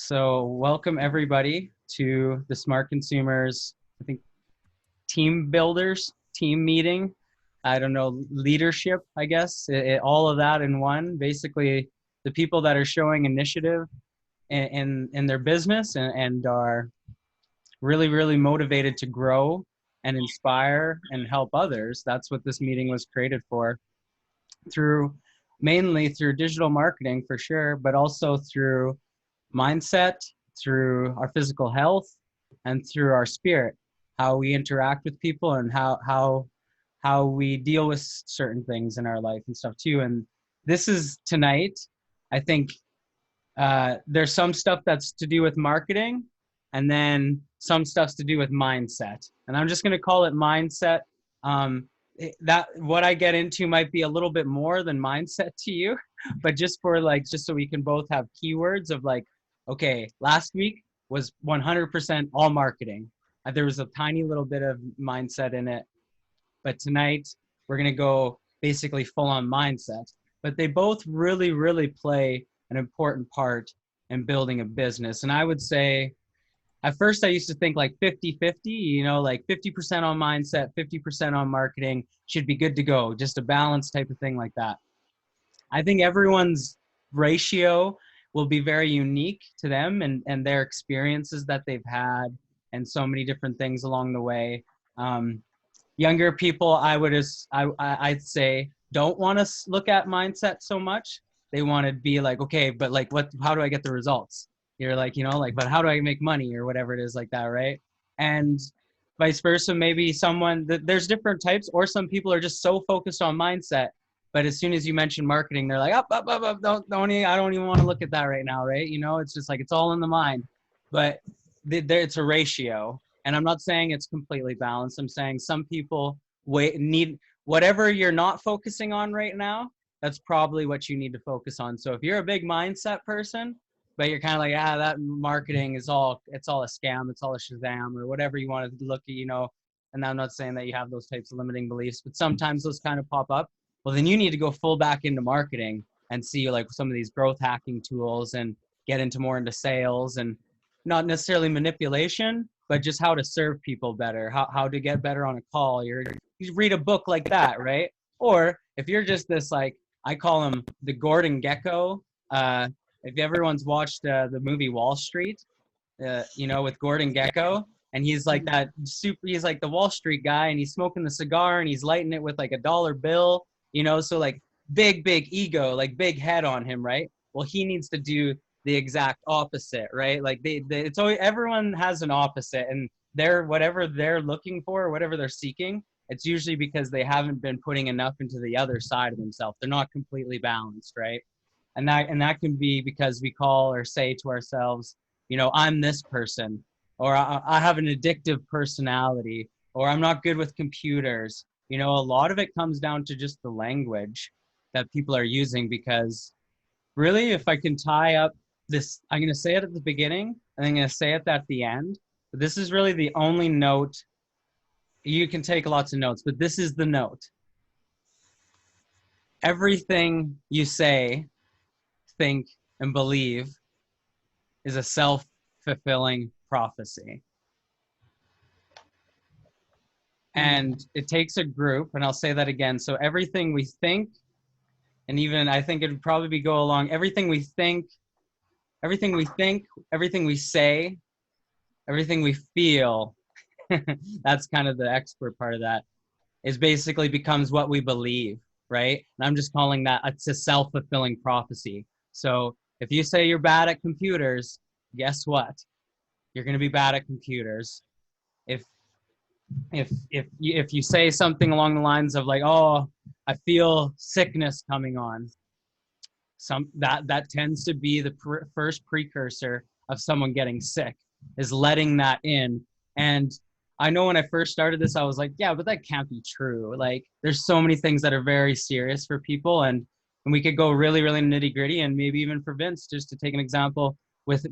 So welcome everybody to the Smart Consumers, I think, team builders, team meeting. I don't know, leadership, I guess, all of that in one. Basically, the people that are showing initiative in their business and are really, really motivated to grow and inspire and help others. That's what this meeting was created for, through mainly through digital marketing for sure, but also through mindset, through our physical health, and through our spirit, how we interact with people and how we deal with certain things in our life and stuff too. And this is tonight. I think there's some stuff that's to do with marketing, and then some stuff's to do with mindset. And I'm just going to call it mindset. That what I get into might be a little bit more than mindset to you, but just for like, just so we can both have keywords of like, okay, last week was 100% all marketing. There was a tiny little bit of mindset in it, but tonight we're going to go basically full on mindset. But they both really, really play an important part in building a business. And I would say, at first I used to think like 50-50, like 50% on mindset, 50% on marketing should be good to go, just a balance type of thing like that. I think everyone's ratio will be very unique to them and their experiences that they've had and so many different things along the way. Younger people, I'd say, don't want to look at mindset so much. They want to be like, okay, but like, how do I get the results? You're like, but how do I make money or whatever it is like that, right? And vice versa, maybe there's different types, or some people are just so focused on mindset, but as soon as you mention marketing, they're like, up, I don't even want to look at that right now, right? It's just like, it's all in the mind, but it's a ratio. And I'm not saying it's completely balanced. I'm saying some people need whatever you're not focusing on right now. That's probably what you need to focus on. So if you're a big mindset person, but you're kind of like, that marketing it's all a scam, it's all a Shazam or whatever you want to look at, and I'm not saying that you have those types of limiting beliefs, but sometimes those kind of pop up. Well, then you need to go full back into marketing and see like some of these growth hacking tools and get more into sales, and not necessarily manipulation, but just how to serve people better, how to get better on a call. You read a book like that, right? Or if you're just this, like, I call him the Gordon Gekko. If everyone's watched the movie Wall Street, with Gordon Gekko, and he's like he's like the Wall Street guy, and he's smoking the cigar and he's lighting it with like a dollar bill, so like big ego, like big head on him, right? Well, he needs to do the exact opposite, right? Like it's always, everyone has an opposite, and whatever they're looking for, whatever they're seeking, it's usually because they haven't been putting enough into the other side of themselves. They're not completely balanced, right? And that can be because we call or say to ourselves, I'm this person, or I have an addictive personality, or I'm not good with computers. A lot of it comes down to just the language that people are using, because really, if I can tie up this, I'm going to say it at the beginning and I'm going to say it at the end. But this is really the only note. You can take lots of notes, but this is the note. Everything you say, think, and believe is a self-fulfilling prophecy. And it takes a group, and I'll say that again. So everything we think, and even I think it would probably go along, everything we think, everything we say, everything we feel, that's kind of the expert part of that, is basically becomes what we believe, right? And I'm just calling that, it's a self-fulfilling prophecy. So if you say you're bad at computers, guess what? You're going to be bad at computers. If you say something along the lines of like, oh, I feel sickness coming on, that tends to be the first precursor of someone getting sick, is letting that in. And I know when I first started this, I was like, yeah, but that can't be true. Like, there's so many things that are very serious for people, and we could go really, really nitty gritty. And maybe even for Vince, just to take an example with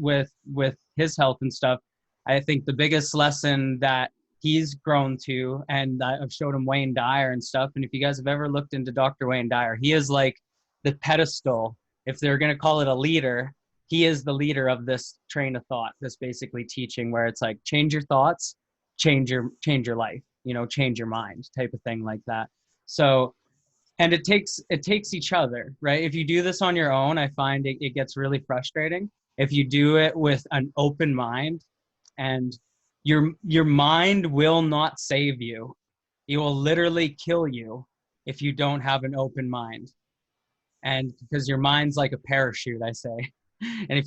his health and stuff, I think the biggest lesson that he's grown to, and I've showed him Wayne Dyer and stuff. And if you guys have ever looked into Dr. Wayne Dyer, he is like the pedestal, if they're going to call it a leader, he is the leader of this train of thought, this basically teaching where it's like change your thoughts, change your life, you know, change your mind type of thing like that. So, and it takes each other, right? If you do this on your own, I find it gets really frustrating. If you do it with an open mind, and your mind will not save you. It will literally kill you if you don't have an open mind. And because your mind's like a parachute, I say. And if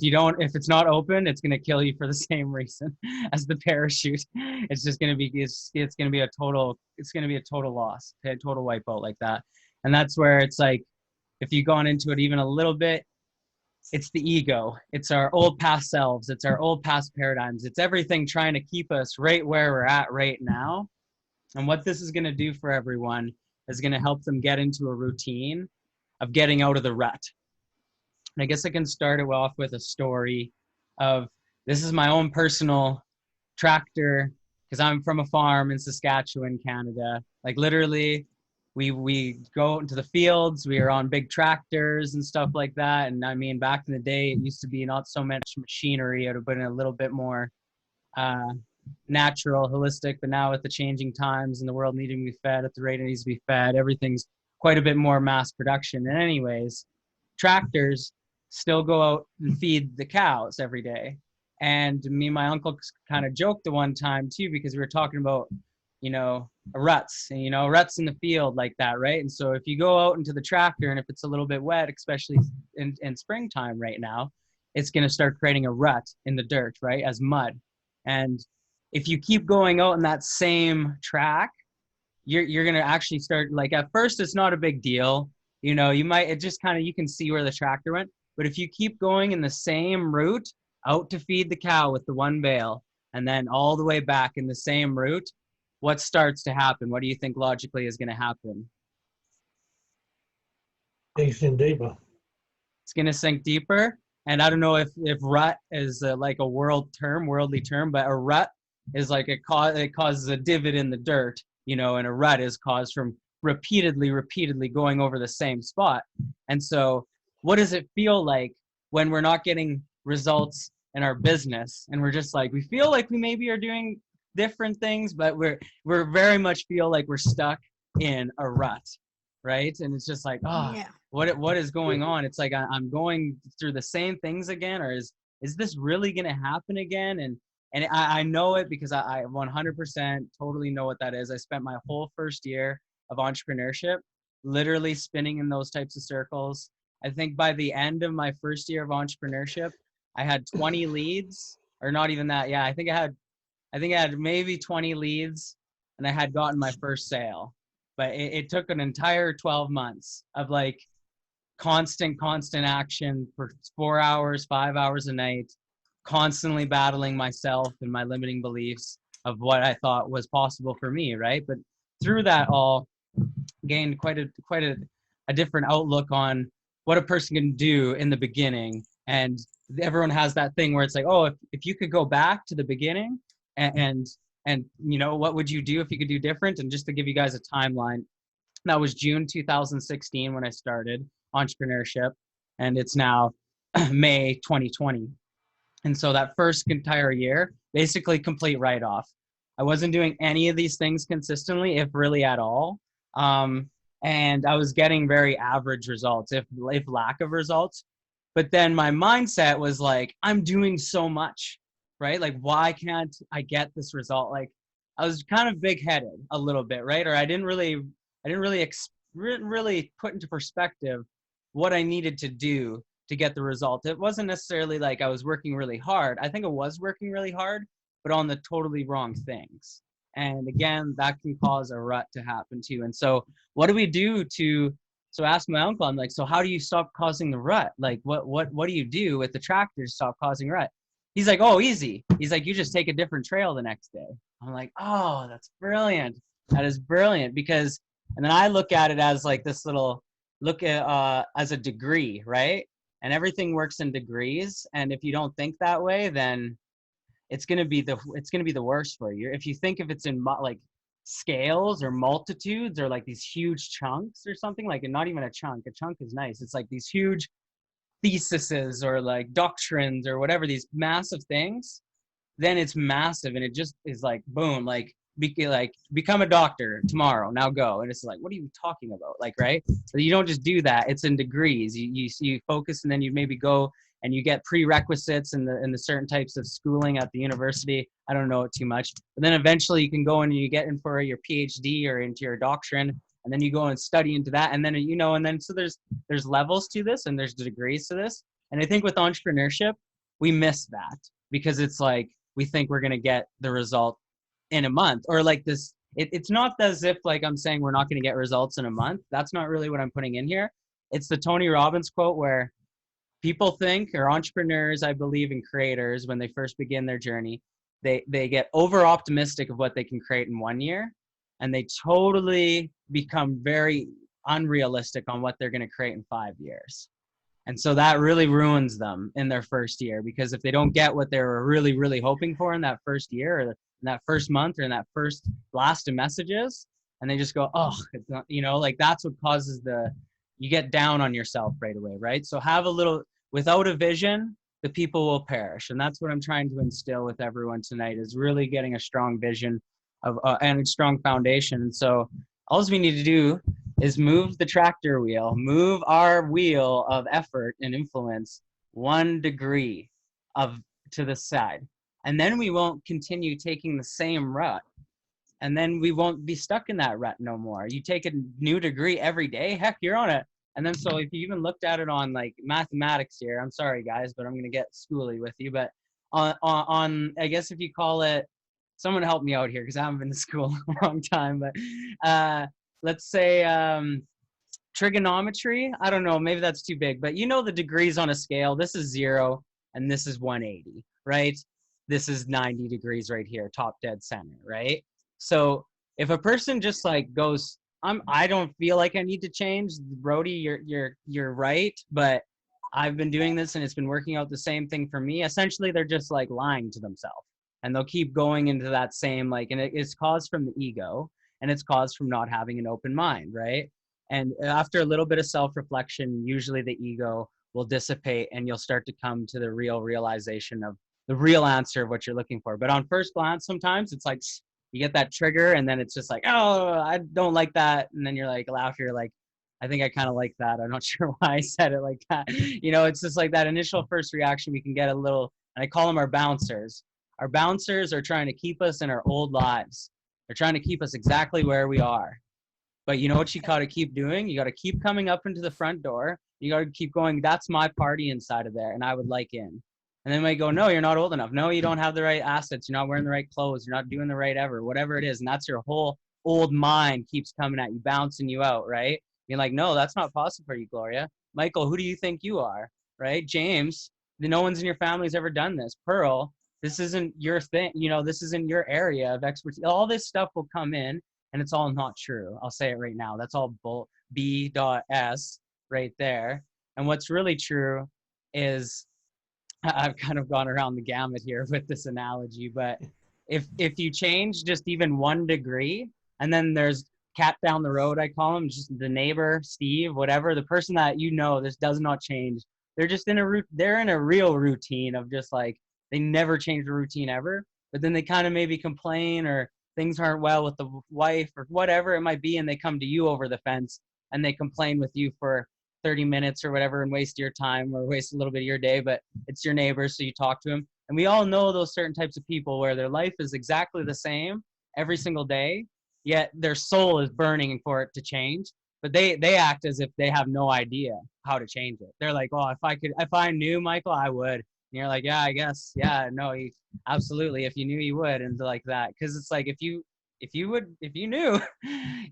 it's not open, it's going to kill you for the same reason as the parachute. It's just going to be, it's going to be a total loss, a total wipeout like that. And that's where it's like, if you've gone into it even a little bit, it's the ego. It's our old past selves. It's our old past paradigms. It's everything trying to keep us right where we're at right now. And what this is going to do for everyone is going to help them get into a routine of getting out of the rut. And I guess I can start it off with a story of, this is my own personal tractor, because I'm from a farm in Saskatchewan, Canada. Like literally, we go into the fields, we are on big tractors and stuff like that. And I mean, back in the day, it used to be not so much machinery. It would have been a little bit more natural, holistic. But now with the changing times and the world needing to be fed at the rate it needs to be fed, everything's quite a bit more mass production. And anyways, tractors still go out and feed the cows every day. And me and my uncle kind of joked the one time too, because we were talking about, you know, ruts, and, you know, ruts in the field like that, right? And so if you go out into the tractor and if it's a little bit wet, especially in springtime right now, it's going to start creating a rut in the dirt, right, as mud. And if you keep going out in that same track, you're going to actually start, like, at first it's not a big deal. You know, it just kind of, you can see where the tractor went. But if you keep going in the same route out to feed the cow with the one bale, and then all the way back in the same route, what starts to happen? What do you think logically is going to happen? Sinks in deeper. It's going to sink deeper. And I don't know if rut is like a worldly term, but a rut is like it causes a divot in the dirt, you know, and a rut is caused from repeatedly going over the same spot. And so what does it feel like when we're not getting results in our business, and we're just like, we feel like we maybe are doing different things, but we're very much feel like we're stuck in a rut, right? And it's just like, Yeah. what is going on? It's like I'm going through the same things again, or is this really going to happen again? And I know it because I 100% totally know what that is. I spent my whole first year of entrepreneurship literally spinning in those types of circles. I think by the end of my first year of entrepreneurship, I had 20 leads, or not even that. Yeah, I think I had maybe 20 leads, and I had gotten my first sale. But it took an entire 12 months of like constant action for 4 hours, 5 hours a night, constantly battling myself and my limiting beliefs of what I thought was possible for me, right? But through that all, gained quite a different outlook on what a person can do in the beginning. And everyone has that thing where it's like, oh, if you could go back to the beginning and you know, what would you do if you could do different? And just to give you guys a timeline, that was June 2016 when I started entrepreneurship, and it's now May 2020. And so that first entire year, basically complete write-off. I wasn't doing any of these things consistently, if really at all. And I was getting very average results, if lack of results. But then my mindset was like, I'm doing so much, right? Like, why can't I get this result? Like, I was kind of big-headed a little bit, right? Or I didn't really put into perspective what I needed to do to get the result. It wasn't necessarily like I was working really hard. I think I was working really hard, but on the totally wrong things. And again, that can cause a rut to happen too. And so what do we do so I asked my uncle, I'm like, so how do you stop causing the rut? Like, what do you do with the tractor to stop causing rut? He's like, oh, easy. He's like, you just take a different trail the next day. I'm like, oh, that's brilliant. That is brilliant. Because, and then I look at it as like this little, as a degree, right? And everything works in degrees. And if you don't think that way, then it's going to be the worst for you. If you think if it's in like scales or multitudes or like these huge chunks or something, like, and not even a chunk is nice. It's like these huge theses or like doctrines or whatever, these massive things, then it's massive, and it just is like boom, like become a doctor tomorrow, now go. And it's like, what are you talking about? Like, right? So you don't just do that. It's in degrees. You focus, and then you maybe go and you get prerequisites in the certain types of schooling at the university. I don't know it too much, but then eventually you can go and you get in for your PhD or into your doctrine, and then you go and study into that, and then and then so there's levels to this, and there's degrees to this. And I think with entrepreneurship, we miss that, because it's like we think we're going to get the result in a month, or like this. It's not as if like I'm saying we're not going to get results in a month. That's not really what I'm putting in here. It's the Tony Robbins quote where people think, or entrepreneurs, I believe, and creators, when they first begin their journey, they get over optimistic of what they can create in 1 year, and they totally become very unrealistic on what they're going to create in 5 years. And so that really ruins them in their first year, because if they don't get what they were really, really hoping for in that first year, or in that first month, or in that first blast of messages, and they just go, oh, it's not, like that's what causes you get down on yourself right away, right? So have a little, without a vision, the people will perish. And that's what I'm trying to instill with everyone tonight, is really getting a strong vision of and a strong foundation. And so all we need to do is move the tractor wheel, move our wheel of effort and influence 1 degree to the side. And then we won't continue taking the same rut. And then we won't be stuck in that rut no more. You take a new degree every day, heck, you're on it. And then so if you even looked at it on like mathematics here, I'm sorry guys, but I'm going to get schooly with you. But on I guess if you call it, someone help me out here because I haven't been to school in a long time, but let's say trigonometry. I don't know, maybe that's too big, but the degrees on a scale. This is 0 and this is 180, right? This is 90 degrees right here, top dead center, right? So if a person just like goes, I don't feel like I need to change, Brody, you're right, but I've been doing this and it's been working out the same thing for me. Essentially, they're just like lying to themselves, and they'll keep going into that same and it's caused from the ego, and it's caused from not having an open mind, right? And after a little bit of self-reflection, usually the ego will dissipate and you'll start to come to the real realization of the real answer of what you're looking for. But on first glance, sometimes it's like you get that trigger and then it's just like, oh, I don't like that. And then you're like, laugh, you're like, I think I kind of like that. I'm not sure why I said it like that. It's just like that initial first reaction. We can get a little, and I call them our bouncers. Our bouncers are trying to keep us in our old lives. They're trying to keep us exactly where we are. But you know what you got to keep doing? You got to keep coming up into the front door. You got to keep going, that's my party inside of there, and I would like in. And then they go, no, you're not old enough. No, you don't have the right assets. You're not wearing the right clothes. You're not doing the right whatever it is. And that's your whole old mind keeps coming at you, bouncing you out, right? You're like, no, that's not possible for you, Gloria. Michael, who do you think you are, right? James, no one's in your family's ever done this. Pearl, this isn't your thing. This isn't your area of expertise. All this stuff will come in, and it's all not true. I'll say it right now. That's all B.S right there. And what's really true is, I've kind of gone around the gamut here with this analogy, but if you change just even 1 degree, and then there's cat down the road, I call him, just the neighbor, Steve, whatever, the person that this does not change. They're just they're in a real routine of just like, they never change the routine ever, but then they kind of maybe complain, or things aren't well with the wife or whatever it might be, and they come to you over the fence and they complain with you for 30 minutes or whatever and waste your time or waste a little bit of your day, but it's your neighbor, so you talk to him. And we all know those certain types of people where their life is exactly the same every single day, yet their soul is burning for it to change, but they act as if they have no idea how to change it. They're like, oh, if I knew, Michael, I would. And you're like, yeah, I guess, yeah, no, absolutely, if you knew, you would. And like that, because it's like, if you knew,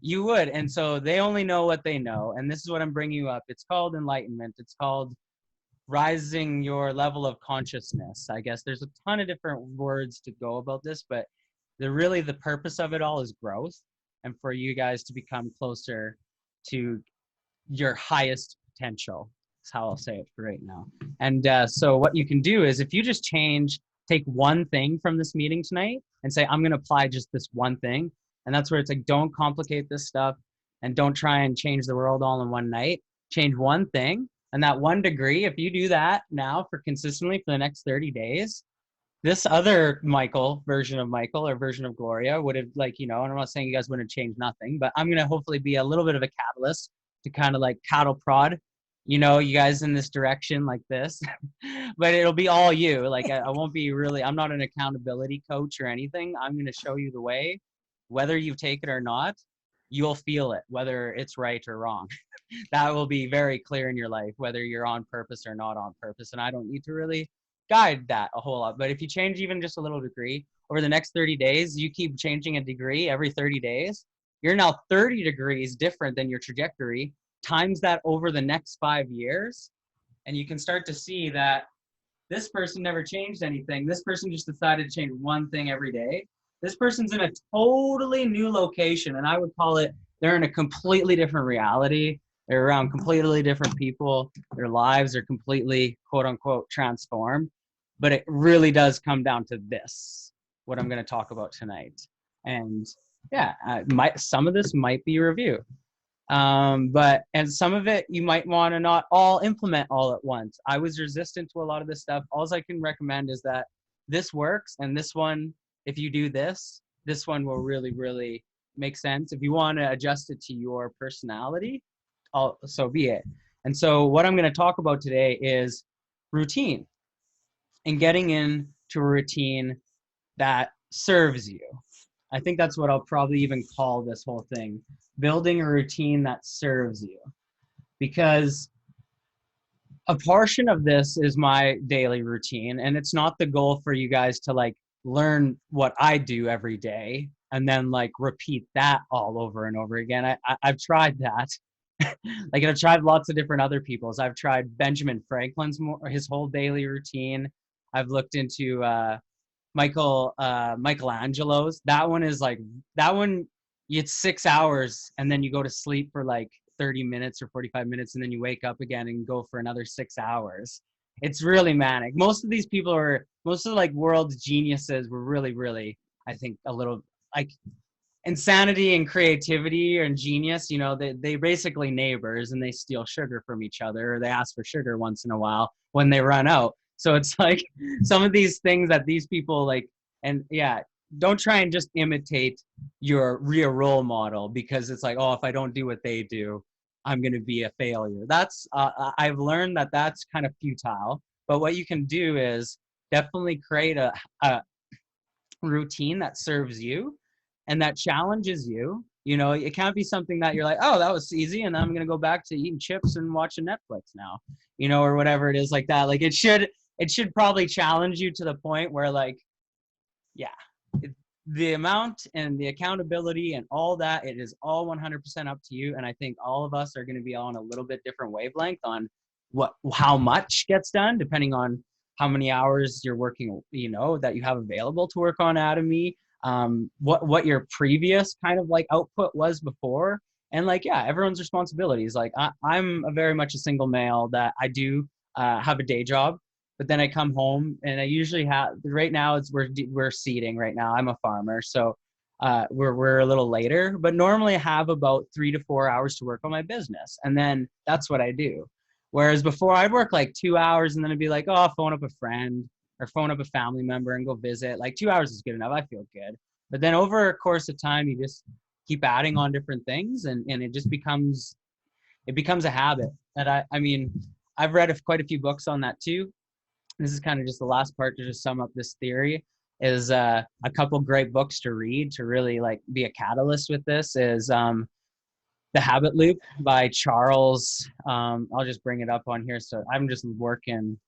you would. And so they only know what they know. And this is what I'm bringing you up. It's called enlightenment. It's called rising your level of consciousness. I guess there's a ton of different words to go about this, but the purpose of it all is growth, and for you guys to become closer to your highest potential. That's how I'll say it for right now. And so what you can do is, if you just take 1 thing from this meeting tonight and say, I'm going to apply just this 1 thing. And that's where it's like, don't complicate this stuff and don't try and change the world all in one night. Change 1 thing And that 1 degree, if you do that now for consistently for the next 30 days, this other Michael, version of Michael or version of Gloria would have, like, and I'm not saying you guys wouldn't change nothing, but I'm going to hopefully be a little bit of a catalyst to kind of like cattle prod, you guys in this direction like this, but it'll be all you. Like, I won't be really, I'm not an accountability coach or anything. I'm going to show you the way, whether you take it or not, you'll feel it, whether it's right or wrong. That will be very clear in your life, whether you're on purpose or not on purpose. And I don't need to really guide that a whole lot. But if you change even just a little degree over the next 30 days, you keep changing a degree every 30 days, you're now 30 degrees different than your trajectory. Times that over the next 5 years. And you can start to see that this person never changed anything. This person just decided to change one thing every day. This person's in a totally new location. And I would call it, they're in a completely different reality. They're around completely different people. Their lives are completely, quote unquote, transformed. But it really does come down to this, what I'm going to talk about tonight. And yeah, some of this might be a review. And some of it you might want to not all implement all at once. I was resistant to a lot of this stuff. All I can recommend is that this works, and this one, if you do this one will really, really make sense. If you want to adjust it to your personality, so be it. And so what I'm going to talk about today is routine and getting into a routine that serves you. I think that's what I'll probably even call this whole thing, building a routine that serves you. Because a portion of this is my daily routine, and it's not the goal for you guys to like learn what I do every day and then like repeat that all over and over again. I've tried that. Like, I've tried lots of different other people's. I've tried Benjamin Franklin's, his whole daily routine. I've looked into Michelangelo's. That one, it's 6 hours and then you go to sleep for like 30 minutes or 45 minutes and then you wake up again and go for another 6 hours. It's really manic. Most of the like world's geniuses were really, really, I think, a little like insanity and creativity and genius. They basically neighbors, and they steal sugar from each other, or they ask for sugar once in a while when they run out. So it's like some of these things that these people like, and yeah, don't try and just imitate your real role model, because it's like, oh, if I don't do what they do, I'm going to be a failure. I've learned that that's kind of futile. But what you can do is definitely create a routine that serves you and that challenges you. It can't be something that you're like, oh, that was easy, and I'm going to go back to eating chips and watching Netflix now, or whatever it is like that. Like, it should probably challenge you to the point where, like, yeah, the amount and the accountability and all that, it is all 100% up to you. And I think all of us are going to be on a little bit different wavelength on how much gets done, depending on how many hours you're working, that you have available to work on Atomy, what your previous kind of like output was before. And like, yeah, everyone's responsibilities. Like, I'm very much a single male that I do have a day job, but then I come home and I usually have, right now we're seeding right now. I'm a farmer. So we're a little later, but normally I have about 3 to 4 hours to work on my business. And then that's what I do. Whereas before, I'd work like 2 hours and then I'd be like, oh, I'll phone up a friend or phone up a family member and go visit. Like, 2 hours is good enough. I feel good. But then over a course of time, you just keep adding on different things, and it just becomes a habit. And I mean, I've read quite a few books on that too. This is kind of just the last part to just sum up this theory. Is a couple great books to read to really like be a catalyst with this is The Habit Loop by Charles. I'll just bring it up on here. So I'm just working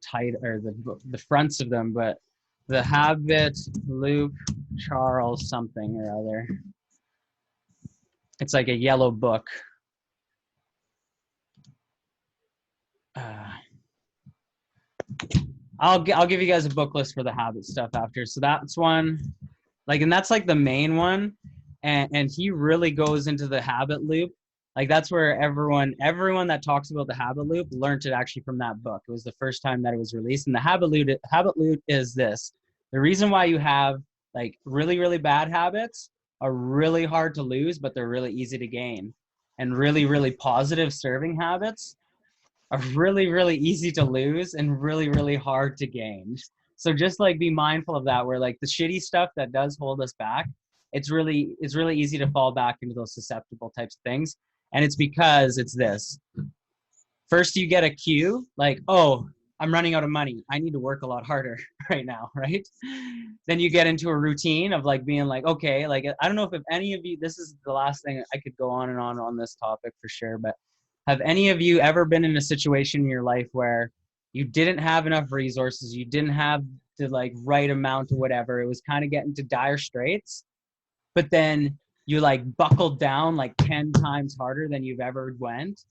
tight, or the fronts of them, but The Habit Loop, Charles something or other. It's like a yellow book. I'll give you guys a book list for the habit stuff after. So that's one, like, and that's like the main one. And he really goes into the habit loop. Like, that's where everyone that talks about the habit loop learned it actually from that book. It was the first time that it was released. And the habit loop is this. The reason why you have like really, really bad habits are really hard to lose, but they're really easy to gain. And really, really positive serving habits are really, really easy to lose and really, really hard to gain. So just like be mindful of that, where like the shitty stuff that does hold us back, it's really easy to fall back into those susceptible types of things. And it's because it's this. First you get a cue, like, oh, I'm running out of money. I need to work a lot harder right now, right? Then you get into a routine of like being like, okay, like I don't know if any of you, this is the last thing, I could go on and on this topic for sure, but have any of you ever been in a situation in your life where you didn't have enough resources, you didn't have the like right amount or whatever, it was kind of getting to dire straits, but then you like buckled down like 10 times harder than you've ever went,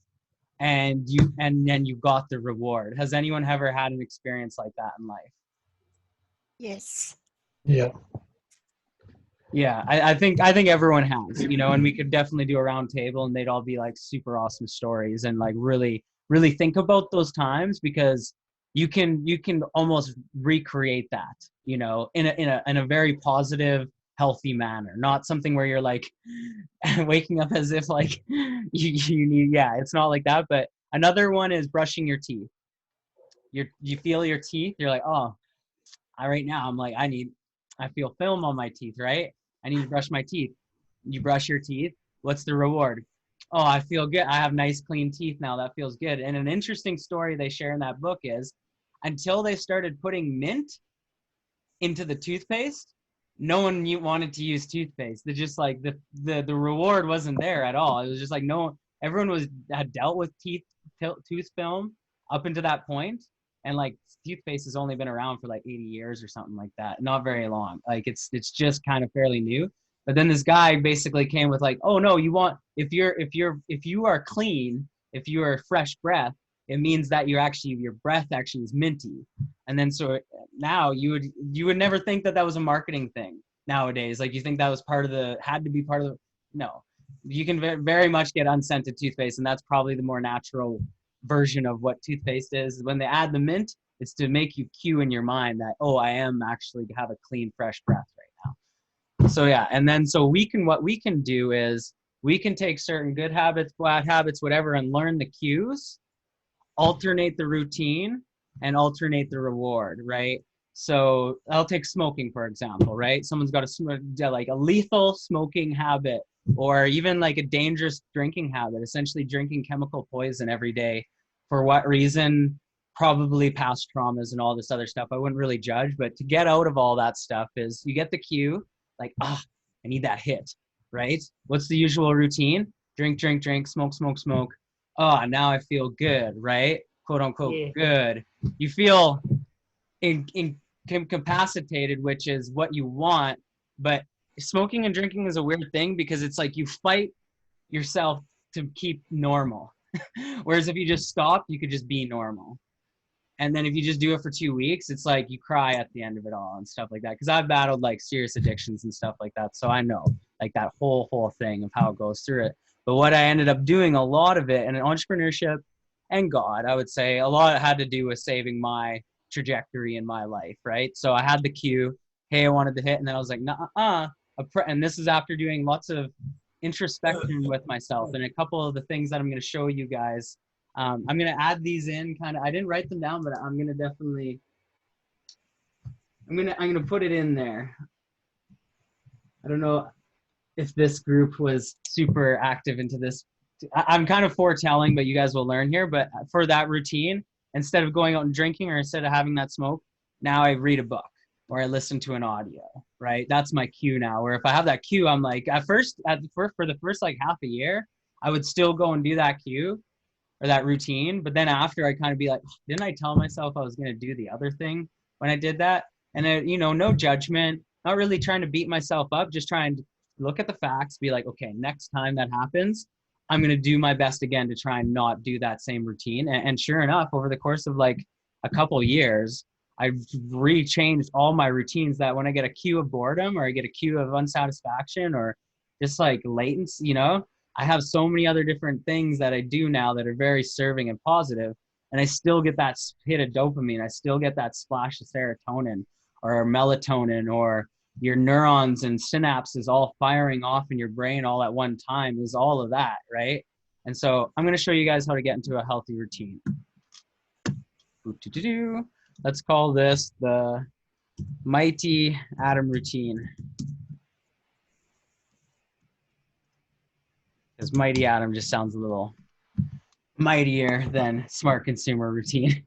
and then you got the reward? Has anyone ever had an experience like that in life? Yes. Yeah. Yeah, I think everyone has, and we could definitely do a round table and they'd all be like super awesome stories, and like really, really think about those times, because you can almost recreate that, in a very positive, healthy manner, not something where you're like waking up as if like you need, yeah, it's not like that. But another one is brushing your teeth. You feel your teeth, you're like, oh, right now I'm like, I feel film on my teeth, right? I need to brush my teeth. You brush your teeth. What's the reward? Oh, I feel good. I have nice clean teeth now. That feels good. And an interesting story they share in that book is, until they started putting mint into the toothpaste, no one wanted to use toothpaste. They just like the reward wasn't there at all. It was just like no, everyone had dealt with tooth film up until that point, and like toothpaste has only been around for like 80 years or something like that, not very long. Like it's just kind of fairly new. But then this guy basically came with like, oh no, if you are clean, if you are fresh breath, it means that your breath actually is minty. And then so now you would never think that was a marketing thing nowadays. Like you think that was had to be part of the, no, you can very much get unscented toothpaste, and that's probably the more natural version of what toothpaste is. When they add the mint, it's to make you cue in your mind that, oh, I am actually have a clean, fresh breath right now. So yeah, and then so what we can do is we can take certain good habits, bad habits, whatever, and learn the cues, alternate the routine, and alternate the reward, right? So I'll take smoking, for example, right? Someone's got like a lethal smoking habit, or even like a dangerous drinking habit, essentially drinking chemical poison every day. For what reason? Probably past traumas and all this other stuff. I wouldn't really judge, but to get out of all that stuff is you get the cue, like, I need that hit, right? What's the usual routine? Drink, drink, drink, smoke, smoke, smoke. Oh, now I feel good, right? Quote unquote, good. You feel incapacitated, which is what you want. But smoking and drinking is a weird thing, because it's like you fight yourself to keep normal. Whereas if you just stop, you could just be normal. And then if you just do it for 2 weeks, it's like you cry at the end of it all and stuff like that. Because I've battled like serious addictions and stuff like that. So I know like that whole thing of how it goes through it. But what I ended up doing, a lot of it, and entrepreneurship and God, I would say a lot had to do with saving my trajectory in my life, right? So I had the cue, hey, I wanted to hit, and then I was like, nah, and this is after doing lots of introspection with myself, and a couple of the things that I'm going to show you guys. I'm going to add these in kind of, I didn't write them down, but I'm going to definitely, I'm going to put it in there. I don't know if this group was super active into this. I'm kind of foretelling, but you guys will learn here. But for that routine, instead of going out and drinking, or instead of having that smoke, now I read a book or I listen to an audio, right? That's my cue now. Where if I have that cue, I'm like, for the first like half a year, I would still go and do that cue or that routine. But then after, I kind of be like, didn't I tell myself I was going to do the other thing when I did that? And then, no judgment, not really trying to beat myself up, just trying to look at the facts, be like, okay, next time that happens, I'm going to do my best again to try and not do that same routine. And sure enough, over the course of like a couple years, I've rechanged all my routines, that when I get a cue of boredom, or I get a cue of unsatisfaction, or just like latency, I have so many other different things that I do now that are very serving and positive, and I still get that hit of dopamine. I still get that splash of serotonin or melatonin, or your neurons and synapses all firing off in your brain all at one time, is all of that, right? And so I'm going to show you guys how to get into a healthy routine. Let's call this the Mighty Atom routine. Because Mighty Atom just sounds a little mightier than Smart Consumer routine.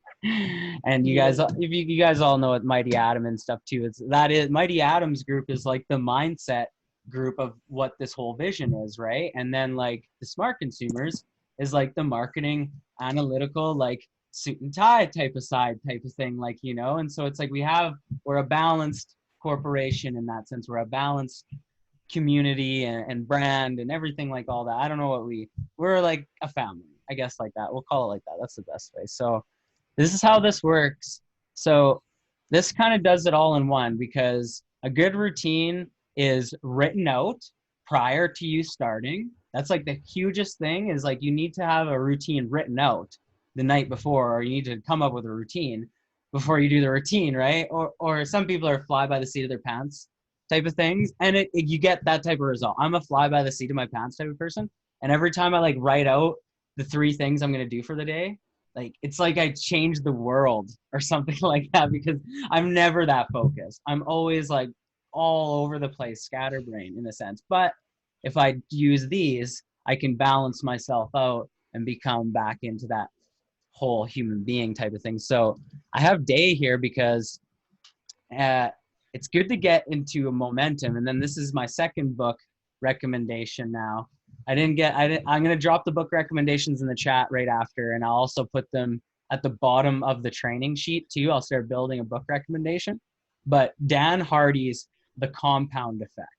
And you guys, if you guys all know what Mighty Atom and stuff too, that is Mighty Atom's group is like the mindset group of what this whole vision is, right? And then like the Smart Consumers is like the marketing, analytical, like suit and tie type of thing, like, you know. And so it's like we're a balanced corporation in that sense. We're a balanced community and brand and everything, like all that. I don't know what we're like a family, I guess, like that. We'll call it like that. That's the best way. So this is how this works. So this kind of does it all in one, because a good routine is written out prior to you starting. That's like the hugest thing, is like you need to have a routine written out the night before, or you need to come up with a routine before you do the routine, right? Or some people are fly by the seat of their pants type of things, and you get that type of result. I'm a fly by the seat of my pants type of person, and every time I like write out the 3 things I'm going to do for the day, like it's like I changed the world or something like that, because I'm never that focused. I'm always like all over the place, scatterbrained in a sense. But if I use these, I can balance myself out and become back into that whole human being type of thing. So I have Day here because it's good to get into a momentum. And then this is my second book recommendation now. I'm going to drop the book recommendations in the chat right after, and I'll also put them at the bottom of the training sheet too. I'll start building a book recommendation. But Dan Hardy's The Compound Effect.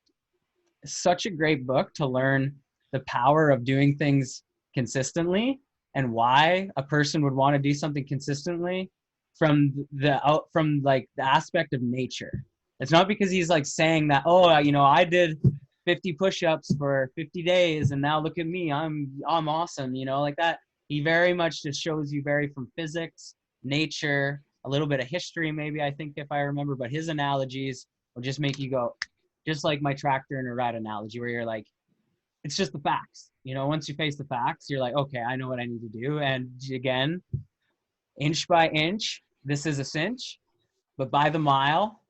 It's such a great book to learn the power of doing things consistently and why a person would want to do something consistently from the aspect of nature. It's not because he's like saying that, oh, you know, I did 50 push-ups for 50 days and now look at me, I'm awesome, you know, like that. He very much just shows you very from physics, nature, a little bit of history maybe, I think, if I remember, but his analogies will just make you go, just like my tractor and a rat analogy, where you're like, it's just the facts. You know, once you face the facts, you're like, okay, I know what I need to do. And again, inch by inch, this is a cinch, but by the mile,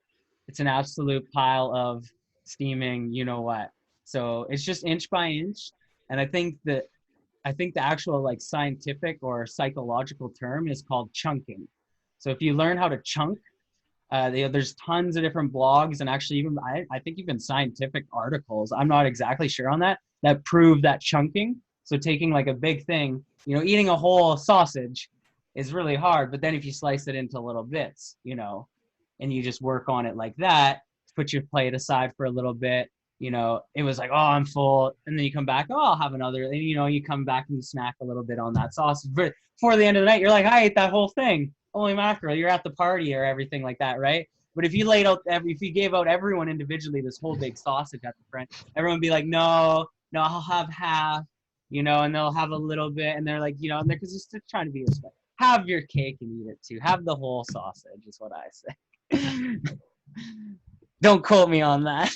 it's an absolute pile of steaming, you know what. So it's just inch by inch. And I think the actual like scientific or psychological term is called chunking. So if you learn how to chunk, there's tons of different blogs, and actually even I think even scientific articles, I'm not exactly sure on that prove that chunking. So taking like a big thing, you know, eating a whole sausage is really hard, but then if you slice it into little bits, you know, and you just work on it like that, put your plate aside for a little bit, you know, it was like, oh, I'm full, and then you come back, oh, I'll have another, and you know, you come back and you snack a little bit on that sausage, but before the end of the night, you're like, I ate that whole thing. Holy mackerel, you're at the party or everything like that, right? But if you if you gave out everyone individually this whole big sausage at the front, everyone would be like, no, I'll have half, you know, and they'll have a little bit, and they're like, you know, and they're because they're still trying to be respectful. Have your cake and eat it too. Have the whole sausage is what I say. Don't quote me on that.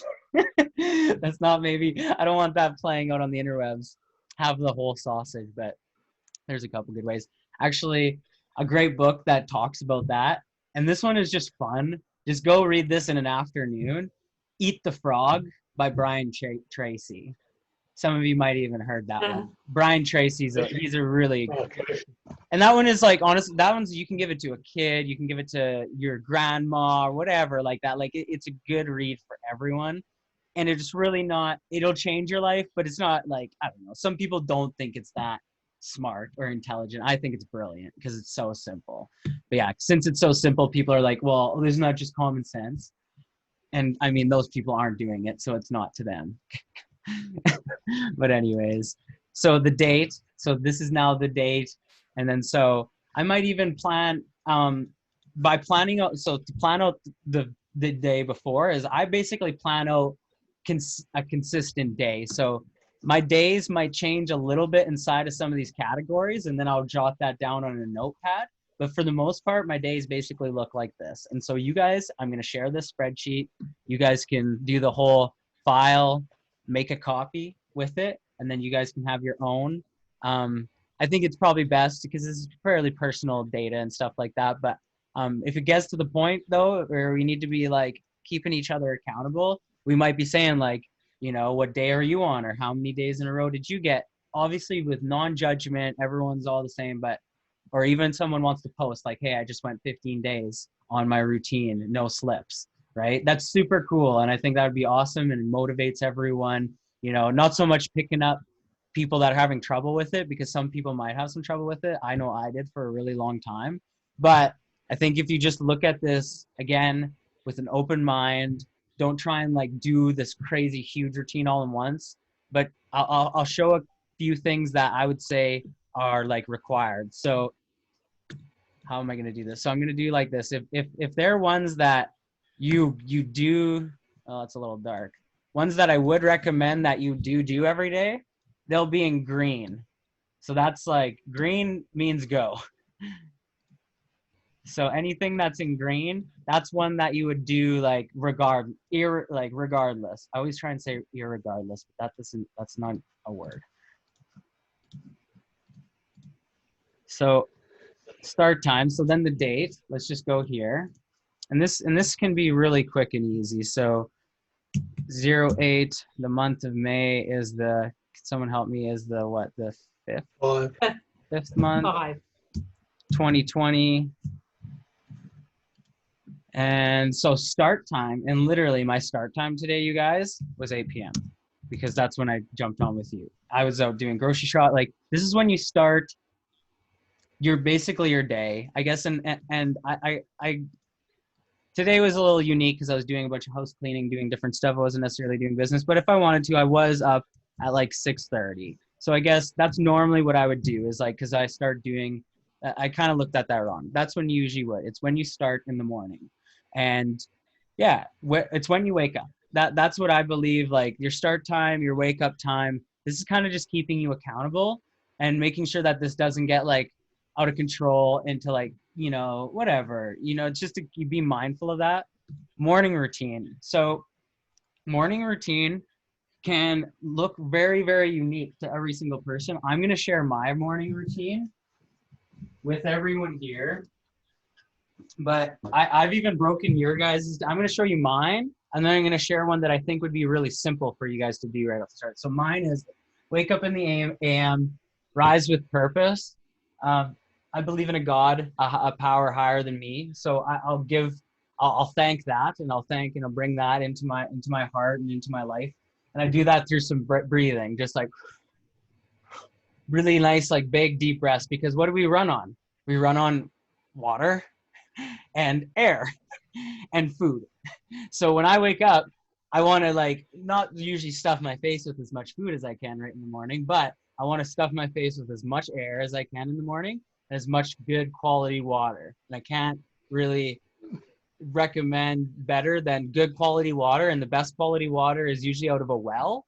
That's not, maybe, I don't want that playing out on the interwebs. Have the whole sausage, but there's a couple good ways. Actually, a great book that talks about that, and this one is just fun. Just go read this in an afternoon. Eat the Frog by Brian Tracy. Some of you might even heard that one. Brian Tracy's he's a really, and that one is like, honestly, that one's, you can give it to a kid, you can give it to your grandma or whatever like that. Like it's a good read for everyone, and it's really not, it'll change your life, but it's not like, I don't know, some people don't think it's that smart or intelligent. I think it's brilliant because it's so simple. But yeah, since it's so simple, people are like, well, isn't that just common sense? And I mean, those people aren't doing it, so it's not to them. But anyways, so the date, so this is now the date. And then so I might even plan by planning out, so to plan out the day before is I basically plan out a consistent day. So my days might change a little bit inside of some of these categories, and then I'll jot that down on a notepad. But for the most part, my days basically look like this. And so you guys, I'm going to share this spreadsheet. You guys can do the whole file, make a copy with it, and then you guys can have your own I think it's probably best because this is fairly personal data and stuff like that. But if it gets to the point though, where we need to be like keeping each other accountable, we might be saying like, you know, what day are you on, or how many days in a row did you get? Obviously with non-judgment, everyone's all the same, but, or even someone wants to post like, hey, I just went 15 days on my routine, no slips, right? That's super cool. And I think that would be awesome and it motivates everyone, you know, not so much picking up people that are having trouble with it, because some people might have some trouble with it. I know I did for a really long time. But I think if you just look at this again with an open mind, don't try and like do this crazy huge routine all in once, but I'll show a few things that I would say are like required. So how am I going to do this? So I'm going to do like this. If there are ones that you do, oh, it's a little dark. Ones that I would recommend that you do every day, they'll be in green. So that's like green means go. So anything that's in green, that's one that you would do like regardless. I always try and say irregardless, but that's not a word. So start time. So then the date, let's just go here. And this can be really quick and easy. So 08, the month of May is the, can someone help me, is the what, the fifth month? 2020. And so start time, and literally my start time today, you guys, was 8 p.m. because that's when I jumped on with you. I was out doing grocery shop. Like this is when you start your basically your day, I guess. And I today was a little unique because I was doing a bunch of house cleaning, doing different stuff. I wasn't necessarily doing business, but if I wanted to, I was up at like 6:30. So I guess that's normally what I would do, is like, because I start doing, I kind of looked at that wrong. That's when you usually would. It's when you start in the morning. And yeah, it's when you wake up. That's what I believe, like your start time, your wake up time. This is kind of just keeping you accountable and making sure that this doesn't get like out of control into like, you know, whatever, you know, just to be mindful of that. Morning routine. So morning routine can look very, very unique to every single person. I'm going to share my morning routine with everyone here, but I've even broken your guys'. I'm going to show you mine, and then I'm going to share one that I think would be really simple for you guys to do right off the start. So mine is wake up in the AM, rise with purpose. I believe in a God, a power higher than me. So I'll thank that, and I'll thank, and I'll bring that into my heart and into my life. And I do that through some breathing, just like really nice, like big, deep breaths, because what do we run on? We run on water and air and food. So when I wake up, I want to like not usually stuff my face with as much food as I can right in the morning, but I want to stuff my face with as much air as I can in the morning, and as much good quality water. And I can't really recommend better than good quality water. And the best quality water is usually out of a well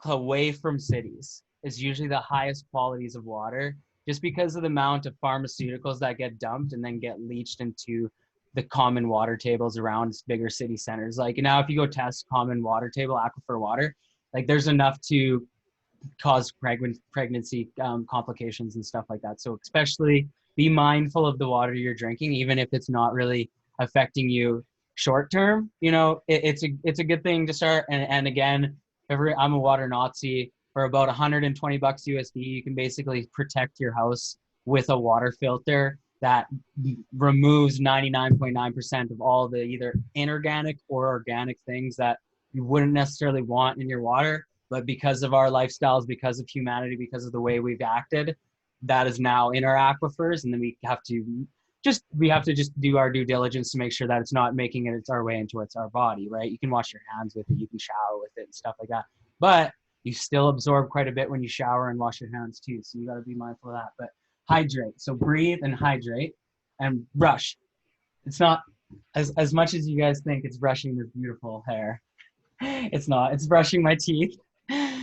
away from cities is usually the highest qualities of water, just because of the amount of pharmaceuticals that get dumped and then get leached into the common water tables around bigger city centers. Like now, if you go test common water table, aquifer water, like there's enough to cause pregnancy complications and stuff like that. So especially be mindful of the water you're drinking, even if it's not really affecting you short term. You know, it's a good thing to start. And again, I'm a water Nazi. For about $120 USD, you can basically protect your house with a water filter that removes 99.9% of all the either inorganic or organic things that you wouldn't necessarily want in your water. But because of our lifestyles, because of humanity, because of the way we've acted, that is now in our aquifers. And then we have to just do our due diligence to make sure that it's not making it our way into our body, right? You can wash your hands with it, you can shower with it and stuff like that. But you still absorb quite a bit when you shower and wash your hands too. So you got to be mindful of that. But hydrate. So breathe and hydrate and brush. It's not as much as you guys think it's brushing this beautiful hair. It's not. It's brushing my teeth.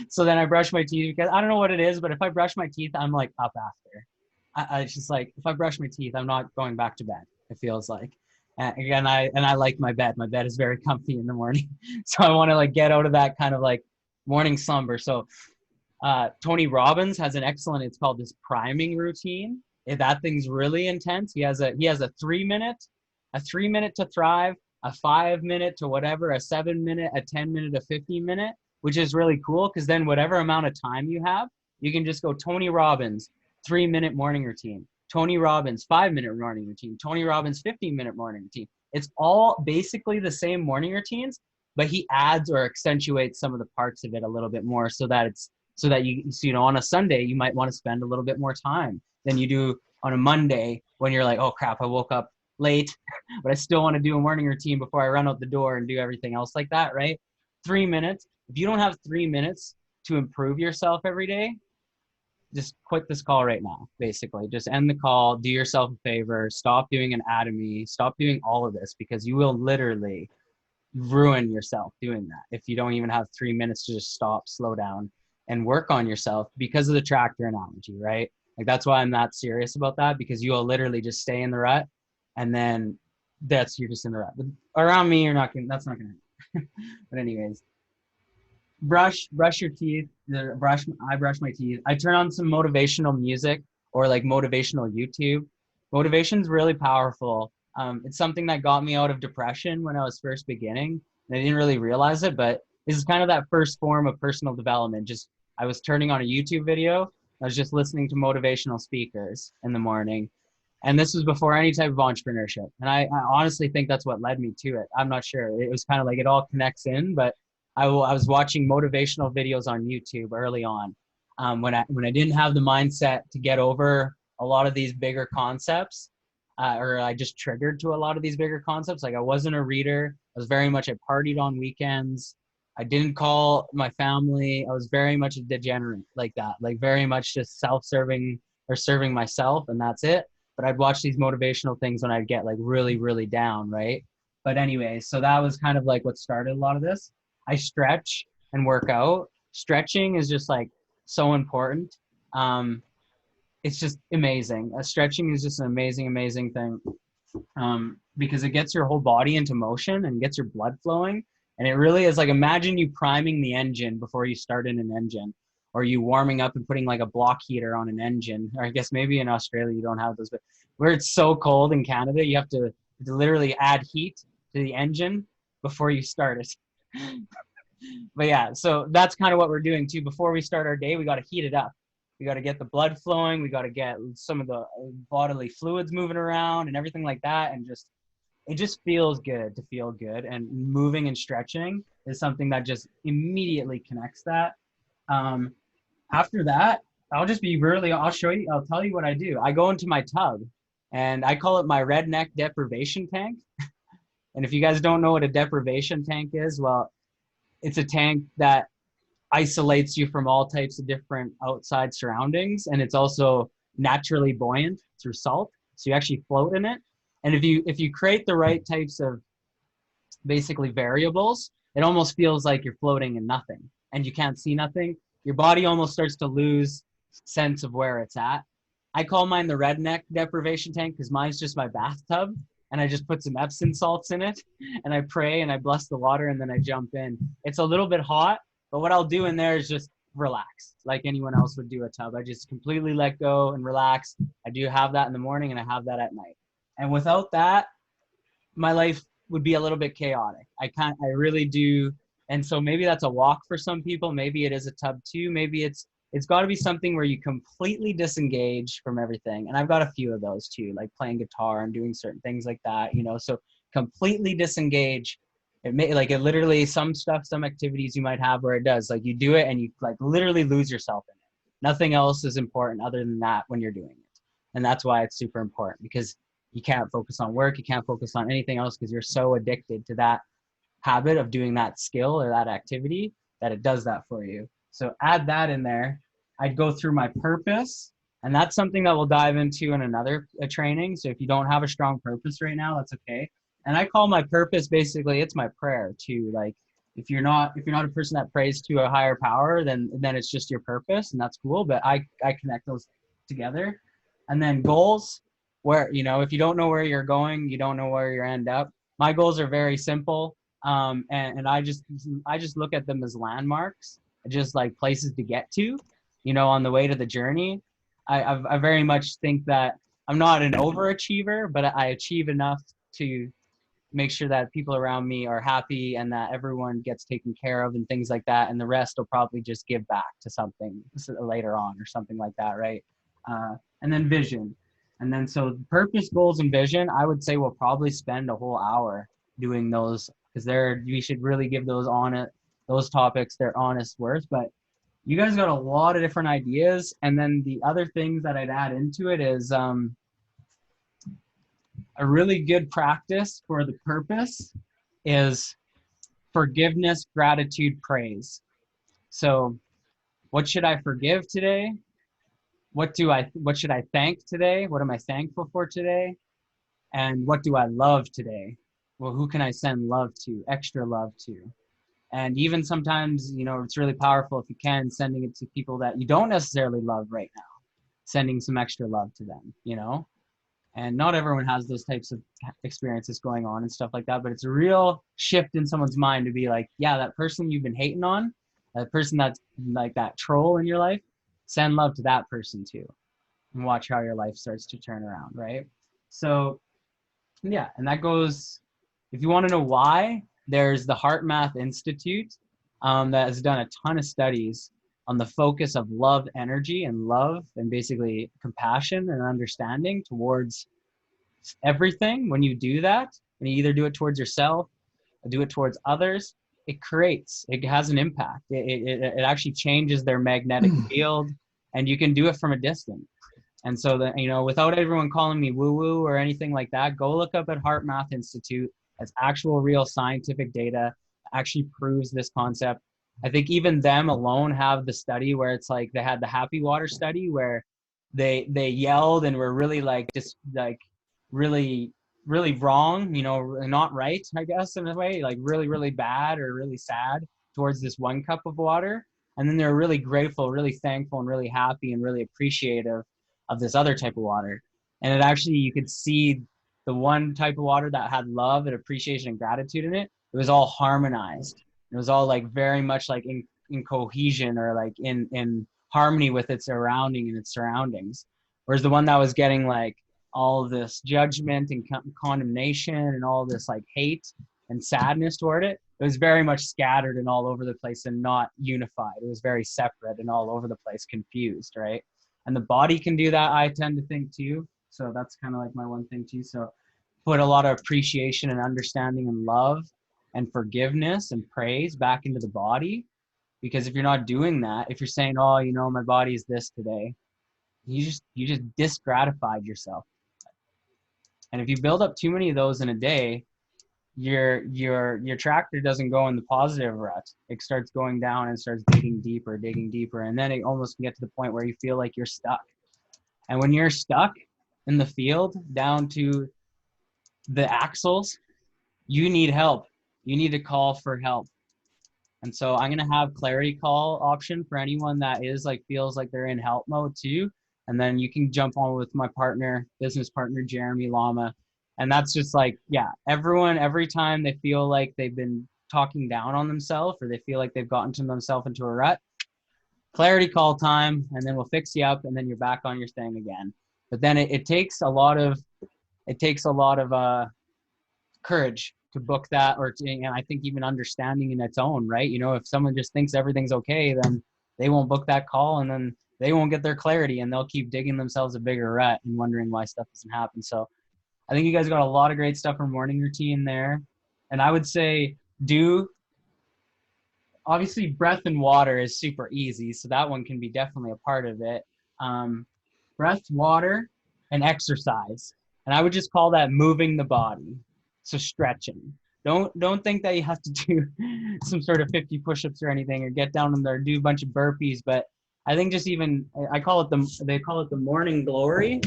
So then I brush my teeth because I don't know what it is, but if I brush my teeth, I'm like up after. It's just like if I brush my teeth, I'm not going back to bed. It feels like. And again, I like my bed. My bed is very comfy in the morning, so I want to like get out of that kind of like morning slumber. So Tony Robbins has an excellent, it's called this priming routine. That thing's really intense. He has a 3 minute, a 3 minute to thrive, a 5 minute to whatever, a 7 minute, a 10 minute, a 15 minute, which is really cool because then whatever amount of time you have, you can just go Tony Robbins 3 minute morning routine, Tony Robbins 5 minute morning routine, Tony Robbins 15 minute morning routine. It's all basically the same morning routines, but he adds or accentuates some of the parts of it a little bit more so that on a Sunday you might want to spend a little bit more time than you do on a Monday when you're like, oh crap, I woke up late, but I still want to do a morning routine before I run out the door and do everything else like that, right? 3 minutes. If you don't have 3 minutes to improve yourself every day, just quit this call right now, basically. Just end the call, do yourself a favor, stop doing anatomy, stop doing all of this because you will literally ruin yourself doing that if you don't even have 3 minutes to just stop, slow down, and work on yourself because of the tractor analogy, right? Like that's why I'm not serious about that because you will literally just stay in the rut and then you're just in the rut. But around me, that's not gonna happen. But anyways, brush your teeth. I brush my teeth. I turn on some motivational music or like motivational YouTube. Motivation's really powerful. It's something that got me out of depression when I was first beginning. And I didn't really realize it, but this is kind of that first form of personal development. Just I was turning on a YouTube video. I was just listening to motivational speakers in the morning. And this was before any type of entrepreneurship. And I honestly think that's what led me to it. I'm not sure. It was kind of like it all connects in, but I was watching motivational videos on YouTube early on when I didn't have the mindset to get over a lot of these bigger concepts, or I just triggered to a lot of these bigger concepts. Like I wasn't a reader. I partied on weekends. I didn't call my family. I was very much a degenerate like that, like very much just self-serving or serving myself, and that's it. But I'd watch these motivational things when I'd get like really, really down, right? But anyway, so that was kind of like what started a lot of this. I stretch and work out. Stretching is just like so important. It's just amazing. Stretching is just an amazing, amazing thing because it gets your whole body into motion and gets your blood flowing. And it really is like, imagine you priming the engine before you start in an engine, or you warming up and putting like a block heater on an engine. Or I guess maybe in Australia you don't have those, but where it's so cold in Canada, you have to literally add heat to the engine before you start it. But yeah, so that's kind of what we're doing too. Before we start our day, we got to heat it up. We got to get the blood flowing. We got to get some of the bodily fluids moving around and everything like that. And it just feels good to feel good. And moving and stretching is something that just immediately connects that. After that, I'll tell you what I do. I go into my tub and I call it my redneck deprivation tank. And if you guys don't know what a deprivation tank is, well, it's a tank that isolates you from all types of different outside surroundings. And it's also naturally buoyant through salt. So you actually float in it. And if you create the right types of basically variables, it almost feels like you're floating in nothing and you can't see nothing. Your body almost starts to lose sense of where it's at. I call mine the redneck deprivation tank because mine's just my bathtub. And I just put some Epsom salts in it and I pray and I bless the water and then I jump in. It's a little bit hot, but what I'll do in there is just relax like anyone else would do a tub. I just completely let go and relax. I do have that in the morning and I have that at night. And without that, my life would be a little bit chaotic. I really do. And so maybe that's a walk for some people. Maybe it is a tub too. Maybe it's got to be something where you completely disengage from everything. And I've got a few of those too, like playing guitar and doing certain things like that, so completely disengage. It literally, some activities you might have where it does, like you do it and you like literally lose yourself in it. Nothing else is important other than that when you're doing it. And that's why it's super important, because you can't focus on work. You can't focus on anything else because you're so addicted to that habit of doing that skill or that activity that it does that for you. So add that in there. I'd go through my purpose, and that's something that we'll dive into in another training. So if you don't have a strong purpose right now, that's okay. And I call my purpose basically, it's my prayer too. Like if you're not a person that prays to a higher power, then it's just your purpose, and that's cool. But I connect those together. And then goals, where if you don't know where you're going, you don't know where you end up. My goals are very simple. And I just look at them as landmarks. just like places to get to, on the way to the journey. I very much think that I'm not an overachiever, but I achieve enough to make sure that people around me are happy and that everyone gets taken care of and things like that. And the rest will probably just give back to something later on or something like that, right? And then vision. And then so purpose, goals, and vision, I would say we'll probably spend a whole hour doing those because we should really give those topics their honest worth. But you guys got a lot of different ideas. And then the other things that I'd add into it is a really good practice for the purpose is forgiveness, gratitude, praise. So what should I forgive today? What should I thank today? What am I thankful for today? And what do I love today? Well, who can I send love to, extra love to? And even sometimes, it's really powerful if you can, sending it to people that you don't necessarily love right now, sending some extra love to them. And not everyone has those types of experiences going on and stuff like that, but it's a real shift in someone's mind to be like, yeah, that person you've been hating on, that person that's like that troll in your life, send love to that person too, and watch how your life starts to turn around, right? So yeah, and that goes, if you want to know why, there's the Heart Math Institute that has done a ton of studies on the focus of love energy and love and basically compassion and understanding towards everything. When you do that, when you either do it towards yourself or do it towards others, it has an impact. It actually changes their magnetic field, and you can do it from a distance. And so that, without everyone calling me woo woo or anything like that, go look up at Heart Math Institute. It's actual real scientific data, actually proves this concept. I think even them alone have the study where it's like they had the happy water study where they yelled and were really like just like really really wrong, not right, I guess, in a way, like really really bad or really sad towards this one cup of water, and then they're really grateful, really thankful, and really happy and really appreciative of this other type of water. And it actually, you could see the one type of water that had love and appreciation and gratitude in it, it was all harmonized. It was all like very much like in cohesion or like in harmony with its surrounding and its surroundings. Whereas the one that was getting like all this judgment and condemnation and all this like hate and sadness toward it, it was very much scattered and all over the place and not unified. It was very separate and all over the place, confused, right? And the body can do that, I tend to think too. So that's kind of like my one thing too. So put a lot of appreciation and understanding and love and forgiveness and praise back into the body. Because if you're not doing that, if you're saying, oh, my body is this today, you just disgratified yourself. And if you build up too many of those in a day, your tractor doesn't go in the positive rut. It starts going down and starts digging deeper, and then it almost can get to the point where you feel like you're stuck. And when you're stuck in the field down to the axles, you need help. You need to call for help. And so I'm going to have clarity call option for anyone that is like feels like they're in help mode too. And then you can jump on with my business partner, Jeremy Lama. And that's just like, yeah, every time they feel like they've been talking down on themselves or they feel like they've gotten themselves into a rut, clarity call time, and then we'll fix you up and then you're back on your thing again. But then it takes a lot of courage to book that, and I think even understanding in its own right. If someone just thinks everything's okay, then they won't book that call, and then they won't get their clarity, and they'll keep digging themselves a bigger rut and wondering why stuff doesn't happen. So I think you guys got a lot of great stuff for morning routine there. And I would say obviously breath and water is super easy, so that one can be definitely a part of it. Breath, water, and exercise. And I would just call that moving the body. So stretching. Don't think that you have to do some sort of 50 push-ups or anything or get down in there and do a bunch of burpees. But I think just even, they call it the morning glory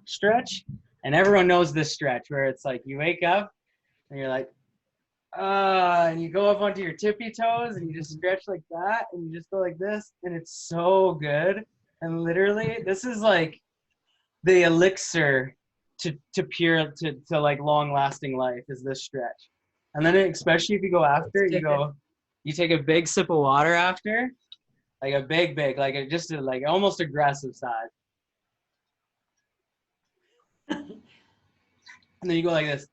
stretch. And everyone knows this stretch where it's like you wake up and you're like, and you go up onto your tippy toes and you just stretch like that and you just go like this. And it's so good. And literally, this is like the elixir to like long lasting life is this stretch. And then especially if you go after, you take a big sip of water after, like a big, like just a, like almost aggressive side. And then you go like this.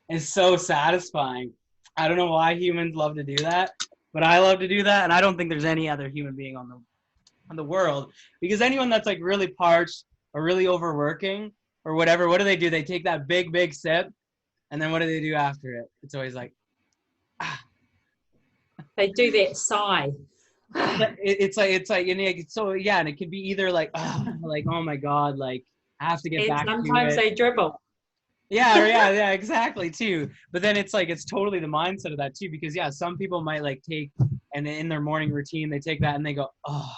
It's so satisfying. I don't know why humans love to do that, but I love to do that, and I don't think there's any other human being on the world, because anyone that's like really parched or really overworking or whatever, what do? They take that big sip, and then what do they do after it? It's always like, They do that sigh. it's like, and so yeah, and it could be either like, like, oh my god, like I have to get And back to sometimes it. they dribble. Yeah, exactly too. But then it's like it's totally the mindset of that too, because yeah, some people might like take, and in their morning routine they take that and they go, oh,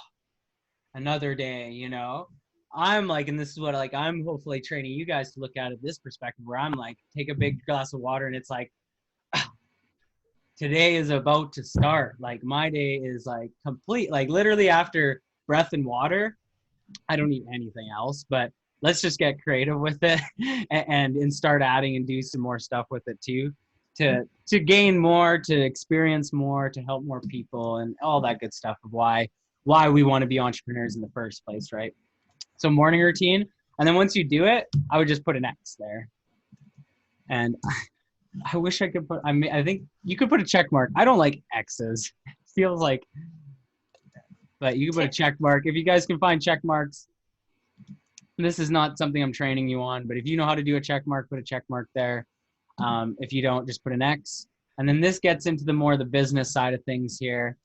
another day, you know. I'm like, and this is what like I'm hopefully training you guys to look at it this perspective, where I'm like, take a big glass of water and it's like, today is about to start. Like my day is like complete, like literally after breath and water, I don't need anything else, but let's just get creative with it and start adding and do some more stuff with it too, to gain more, to experience more, to help more people and all that good stuff of why we want to be entrepreneurs in the first place, right? So morning routine, and then once you do it, I would just put an X there. And I wish I could put, I think you could put a check mark. I don't like X's. It feels like, but you can put a check mark. If you guys can find check marks, this is not something I'm training you on, but if you know how to do a check mark, put a check mark there. If you don't, just put an X. And then this gets into the business side of things here.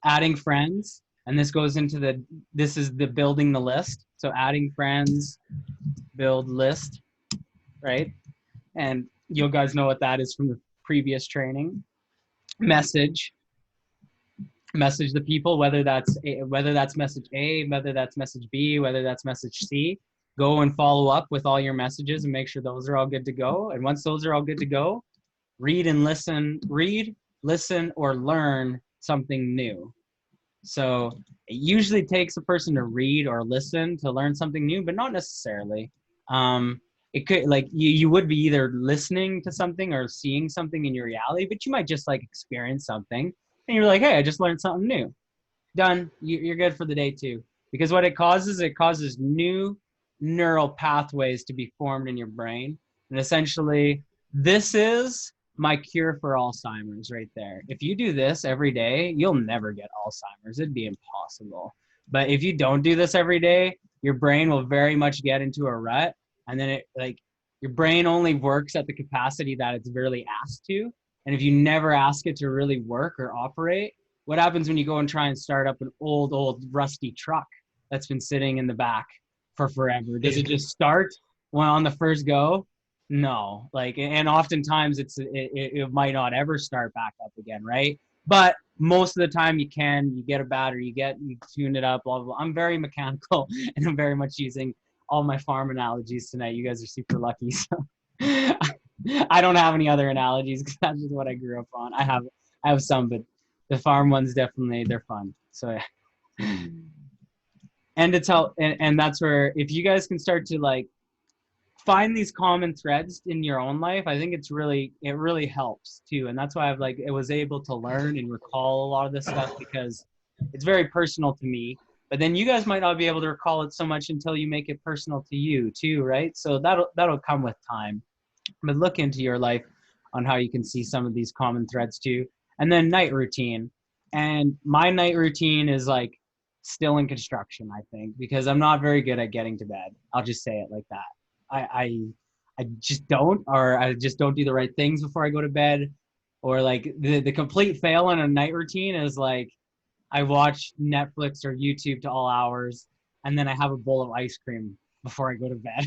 Adding friends. And this goes into this is the building the list. So adding friends, build list, right? And you guys know what that is from the previous training. Message the people, whether that's message A, whether that's message B, whether that's message C. Go and follow up with all your messages and make sure those are all good to go. And once those are all good to go, read, listen, or learn something new. So it usually takes a person to read or listen to learn something new, but not necessarily. It could, like, you would be either listening to something or seeing something in your reality, but you might just like experience something and you're like, hey, I just learned something new. Done. You're good for the day too. Because what it causes new neural pathways to be formed in your brain. And essentially, this is my cure for Alzheimer's right there. If you do this every day, you'll never get Alzheimer's. It'd be impossible. But if you don't do this every day, your brain will very much get into a rut. And then your brain only works at the capacity that it's really asked to. And if you never ask it to really work or operate, what happens when you go and try and start up an old rusty truck that's been sitting in the back for forever? Does it just start on the first go? No. Like, and oftentimes it might not ever start back up again, right? But most of the time you get a battery, you tune it up, blah, blah, blah. I'm very mechanical and I'm very much using all my farm analogies tonight. You guys are super lucky. So I don't have any other analogies because that's just what I grew up on. I have some, but the farm ones definitely, they're fun. So yeah. And it's how, and that's where, if you guys can start to like find these common threads in your own life, I think it really helps too. And that's why it was able to learn and recall a lot of this stuff, because it's very personal to me. But then you guys might not be able to recall it so much until you make it personal to you too, right? So that'll come with time. But look into your life on how you can see some of these common threads too. And then night routine. And my night routine is like still in construction, I think, because I'm not very good at getting to bed. I'll just say it like that. I just don't, or I just don't do the right things before I go to bed. Or like the complete fail on a night routine is like I watch Netflix or YouTube to all hours, and then I have a bowl of ice cream before I go to bed.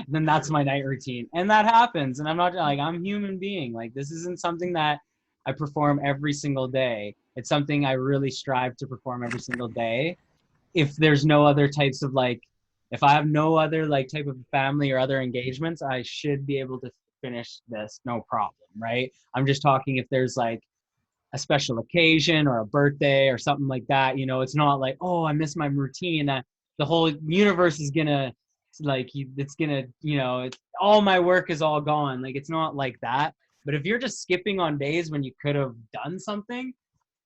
Then that's my night routine. And that happens. And I'm not like, I'm a human being. Like, this isn't something that I perform every single day. It's something I really strive to perform every single day. If there's no other types of like, if I have no other like type of family or other engagements, I should be able to finish this, no problem, right? I'm just talking if there's like a special occasion or a birthday or something like that, you know, it's not like, oh, I miss my routine. The whole universe is gonna like, it's gonna, you know, all my work is all gone. Like, it's not like that. But if you're just skipping on days when you could have done something,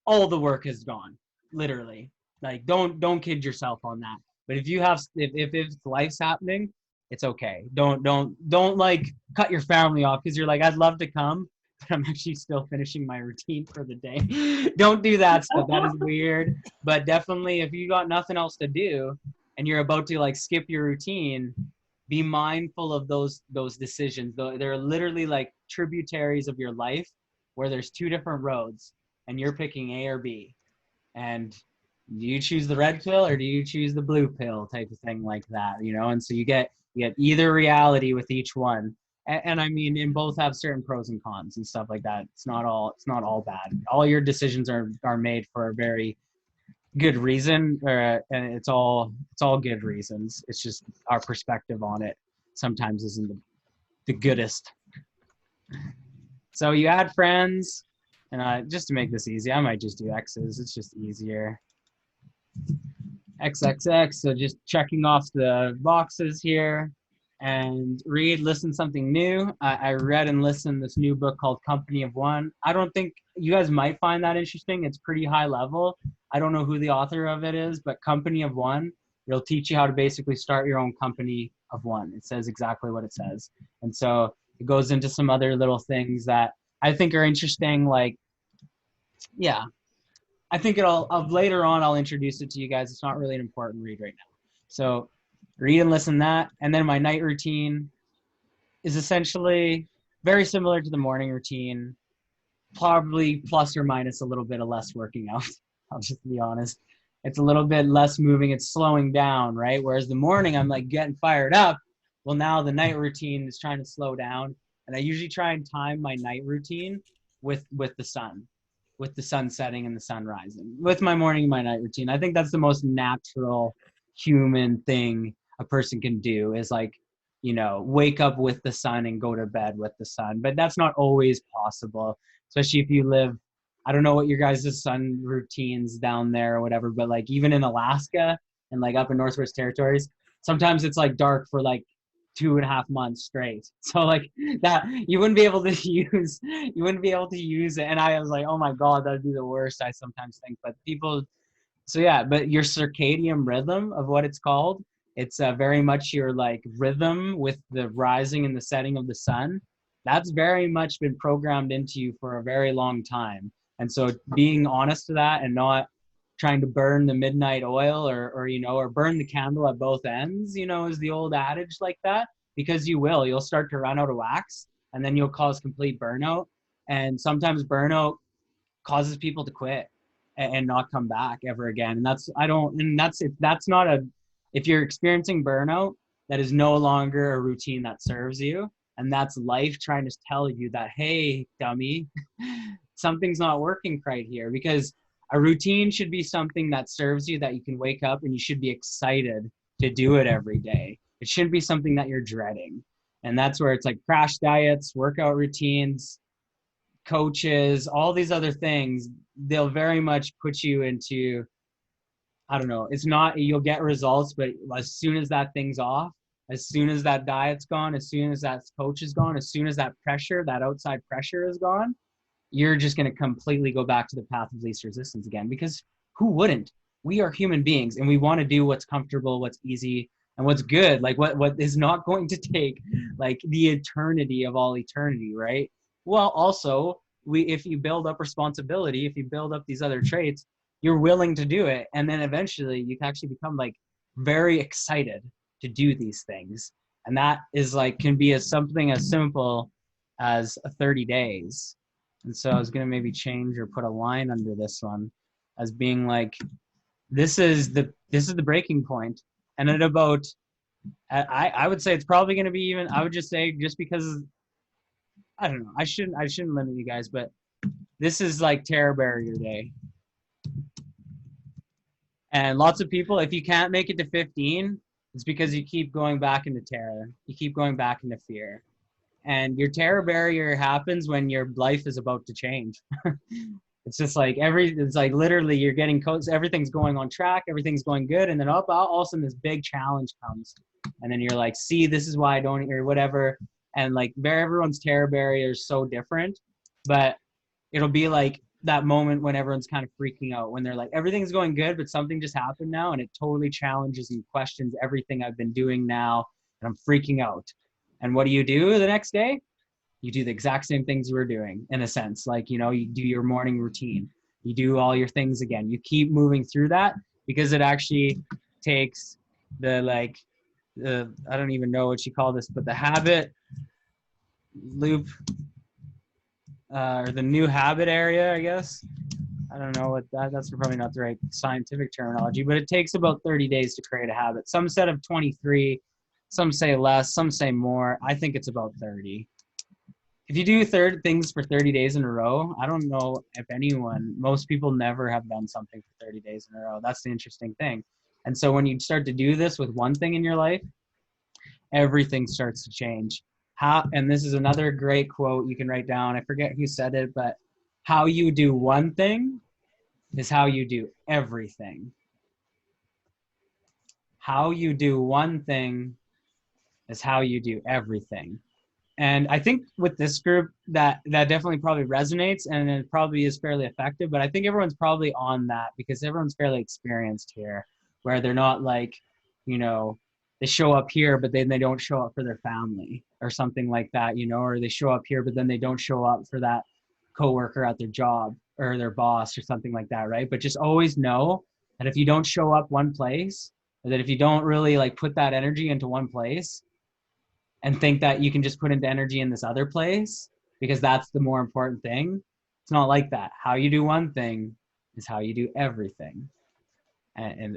all the work is gone, literally. Like don't kid yourself on that. But if you have if life's happening, it's okay. Don't like cut your family off because you're like, I'd love to come, but I'm actually still finishing my routine for the day. Don't do that stuff. That is weird. But definitely if you got nothing else to do and you're about to like skip your routine, be mindful of those decisions. They're literally like tributaries of your life where there's two different roads and you're picking A or B. And do you choose the red pill or do you choose the blue pill type of thing like that, you know? And so you get either reality with each one. And I mean, and both have certain pros and cons and stuff like that. It's not all bad. All your decisions are made for a very good reason, and it's all good reasons. It's just our perspective on it sometimes isn't the goodest. So you add friends, and just to make this easy, I might just do X's. It's just easier. XXX, so just checking off the boxes here. And read, listen something new. I read and listened this new book called Company of One. I don't think you guys might find that interesting. It's pretty high level. I don't know who the author of it is, but Company of One, it'll teach you how to basically start your own company of one. It says exactly what it says. And so it goes into some other little things that I think are interesting. Like, yeah, I think later on, I'll introduce it to you guys. It's not really an important read right now. So read and listen that. And then my night routine is essentially very similar to the morning routine, probably plus or minus a little bit of less working out. I'll just be honest. It's a little bit less moving. It's slowing down, right? Whereas the morning, I'm like getting fired up. Well, now the night routine is trying to slow down. And I usually try and time my night routine with the sun, with the sun setting and the sun rising. With my morning and my night routine, I think that's the most natural human thing a person can do is like, you know, wake up with the sun and go to bed with the sun. But that's not always possible, especially if you live, I don't know what your guys' sun routines down there or whatever, but like even in Alaska and like up in Northwest Territories, sometimes it's like dark for like 2.5 months straight. So like that you wouldn't be able to use it. And I was like, oh my God, that'd be the worst, I sometimes think. But people, so yeah, but your circadian rhythm of what it's called, it's very much your like rhythm with the rising and the setting of the sun. That's very much been programmed into you for a very long time. And so being honest to that and not trying to burn the midnight oil or you know, or burn the candle at both ends, you know, is the old adage like that, because you'll start to run out of wax and then you'll cause complete burnout. And sometimes burnout causes people to quit and not come back ever again. And if you're experiencing burnout, that is no longer a routine that serves you. And that's life trying to tell you that, hey, dummy, something's not working right here. Because a routine should be something that serves you, that you can wake up and you should be excited to do it every day. It shouldn't be something that you're dreading. And that's where it's like crash diets, workout routines, coaches, all these other things, they'll very much put you into, I don't know, it's not, you'll get results, but as soon as that thing's off, as soon as that diet's gone, as soon as that coach is gone, as soon as that pressure, that outside pressure is gone, you're just going to completely go back to the path of least resistance again. Because who wouldn't? We are human beings and we want to do what's comfortable, what's easy, and what's good. Like what is not going to take like the eternity of all eternity, right? Well, also, if you build up responsibility, if you build up these other traits, you're willing to do it. And then eventually you can actually become like very excited to do these things. And that is like, can be something as simple as 30 days. And so I was going to maybe change or put a line under this one as being like, this is the breaking point. And at about, I would say it's probably going to be even, I would just say, just because, I don't know, I shouldn't limit you guys, but this is like Terror Barrier Day. And lots of people, if you can't make it to 15, it's because you keep going back into terror. You keep going back into fear. And your terror barrier happens when your life is about to change. It's just like it's like literally you're getting codes, everything's going on track, everything's going good, and then all of a sudden this big challenge comes. And then you're like, see, this is why I don't, or whatever. And like everyone's terror barrier is so different, but it'll be like that moment when everyone's kind of freaking out, when they're like, everything's going good, but something just happened now and it totally challenges and questions everything I've been doing now, and I'm freaking out. And what do you do the next day? You do the exact same things you were doing, in a sense. Like, you know, you do your morning routine, you do all your things again, you keep moving through that, because it actually takes the I don't even know what you call this, but the habit loop, or the new habit area, I guess. I don't know what that's probably not the right scientific terminology, but it takes about 30 days to create a habit. Some said of 23, some say less, some say more. I think it's about 30. If you do things for 30 days in a row, I don't know if most people never have done something for 30 days in a row. That's the interesting thing. And so when you start to do this with one thing in your life, everything starts to change. And this is another great quote you can write down. I forget who said it, but how you do one thing is how you do everything. How you do one thing is how you do everything. And I think with this group that definitely probably resonates, and it probably is fairly effective, but I think everyone's probably on that because everyone's fairly experienced here, where they're not like, you know, they show up here, but then they don't show up for their family or something like that, you know, or they show up here, but then they don't show up for that coworker at their job or their boss or something like that, right? But just always know that if you don't show up one place, or that if you don't really like put that energy into one place, and think that you can just put into energy in this other place because that's the more important thing. It's not like that. How you do one thing is how you do everything. And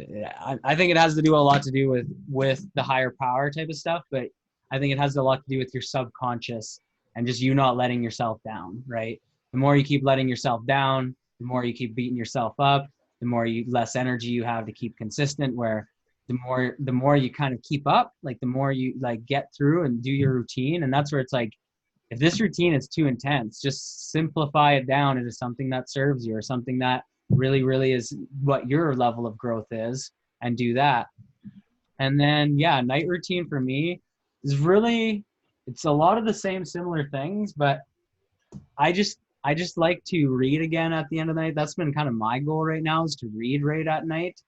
I think it has to do a lot to do with the higher power type of stuff, but I think it has a lot to do with your subconscious and just you not letting yourself down, right? The more you keep letting yourself down, the more you keep beating yourself up, the more less energy you have to keep consistent, where the more you kind of keep up, like the more you like get through and do your routine. And that's where it's like, if this routine is too intense, just simplify it down into something that serves you or something that really, really is what your level of growth is, and do that. And then, yeah, night routine for me is really, it's a lot of the same similar things, but I just like to read again at the end of the night. That's been kind of my goal right now, is to read right at night.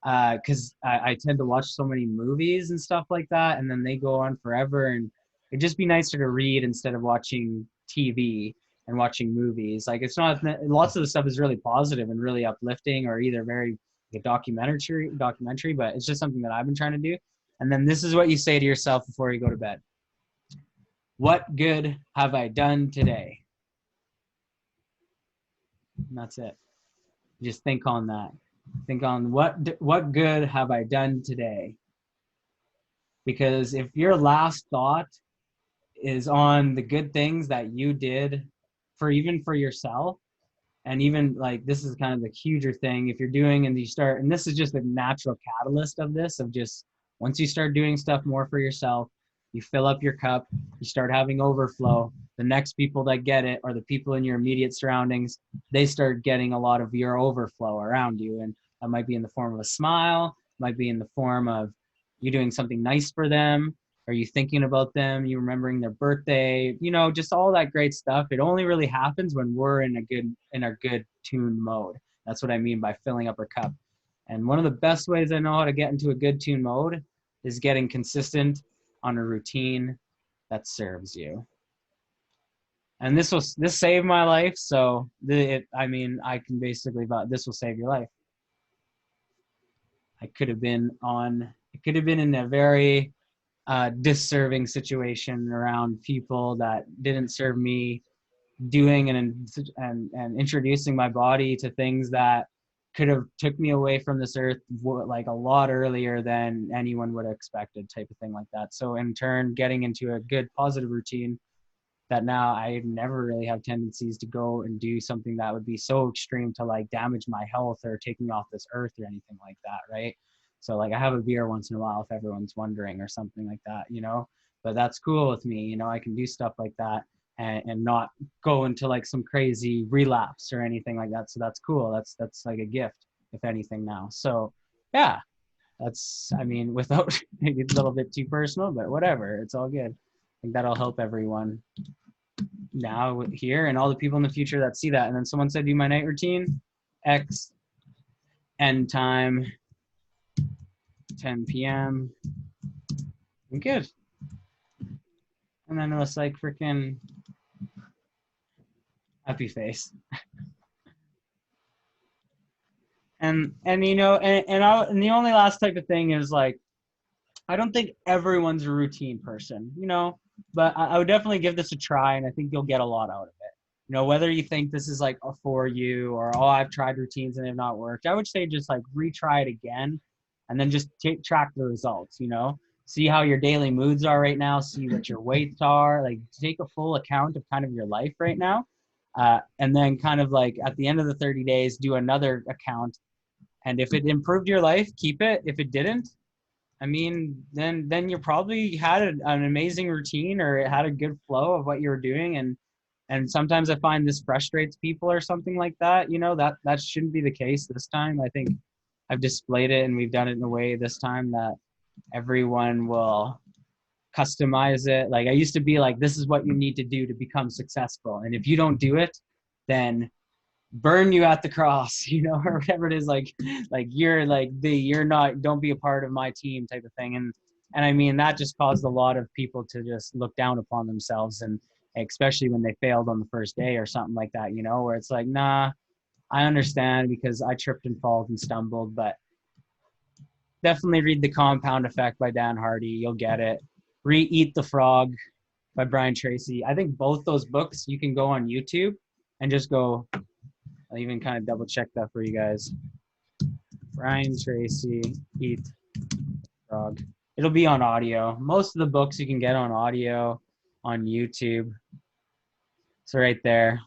Because I tend to watch so many movies and stuff like that, and then they go on forever, and it'd just be nicer to read instead of watching TV and watching movies. Like, it's not, lots of the stuff is really positive and really uplifting, or either very like a documentary, but it's just something that I've been trying to do. And then this is what you say to yourself before you go to bed: what good have I done today? And that's it. Just think on that. Think on what good have I done today? Because if your last thought is on the good things that you did even for yourself, and even like, this is kind of the huger thing, if you're doing and you start, and this is just a natural catalyst of this, of just once you start doing stuff more for yourself, you fill up your cup, you start having overflow. The next people that get it, or the people in your immediate surroundings, they start getting a lot of your overflow around you. And that might be in the form of a smile, might be in the form of you doing something nice for them, or you thinking about them, you remembering their birthday, you know, just all that great stuff. It only really happens when we're in our good tuned mode. That's what I mean by filling up our cup. And one of the best ways I know how to get into a good tune mode is getting consistent on a routine that serves you. And this saved my life. So I can basically, but this will save your life. It could have been in a very disserving situation around people that didn't serve me, doing and introducing my body to things that could have took me away from this earth like a lot earlier than anyone would have expected, type of thing like that. So in turn, getting into a good positive routine that now I never really have tendencies to go and do something that would be so extreme to like damage my health or take me off this earth or anything like that, right? So like, I have a beer once in a while, if everyone's wondering, or something like that, you know, but that's cool with me. You know, I can do stuff like that and not go into like some crazy relapse or anything like that. So that's cool. That's like a gift, if anything now. So yeah, without maybe a little bit too personal, but whatever, it's all good. I think that'll help everyone now here and all the people in the future that see that. And then someone said, do my night routine, X, end time, 10 p.m. I'm good. And then it was like freaking happy face. And you know, and the only last type of thing is like, I don't think everyone's a routine person, you know, but I would definitely give this a try, and I think you'll get a lot out of it. You know, whether you think this is like for you or, oh, I've tried routines and they've not worked, I would say just like retry it again and then just track the results, you know, see how your daily moods are right now, see what your weights are, like take a full account of kind of your life right now. And then kind of like at the end of the 30 days, do another account. And if it improved your life, keep it. If it didn't, I mean, then you probably had an amazing routine or it had a good flow of what you were doing. And sometimes I find this frustrates people or something like that. You know, that shouldn't be the case this time. I think I've displayed it and we've done it in a way this time that everyone will customize it. Like I used to be like, this is what you need to do to become successful. And if you don't do it, then burn you at the cross, you know, or whatever it is, like you're like you're not, don't be a part of my team type of thing. And I mean, that just caused a lot of people to just look down upon themselves, and especially when they failed on the first day or something like that, you know, where it's like, nah, I understand because I tripped and falls and stumbled, but definitely read The Compound Effect by Dan Hardy. You'll get it. Eat the Frog by Brian Tracy. I think both those books you can go on YouTube and just go, I'll even kind of double check that for you guys. Brian Tracy, Eat Frog. It'll be on audio. Most of the books you can get on audio on YouTube. So right there.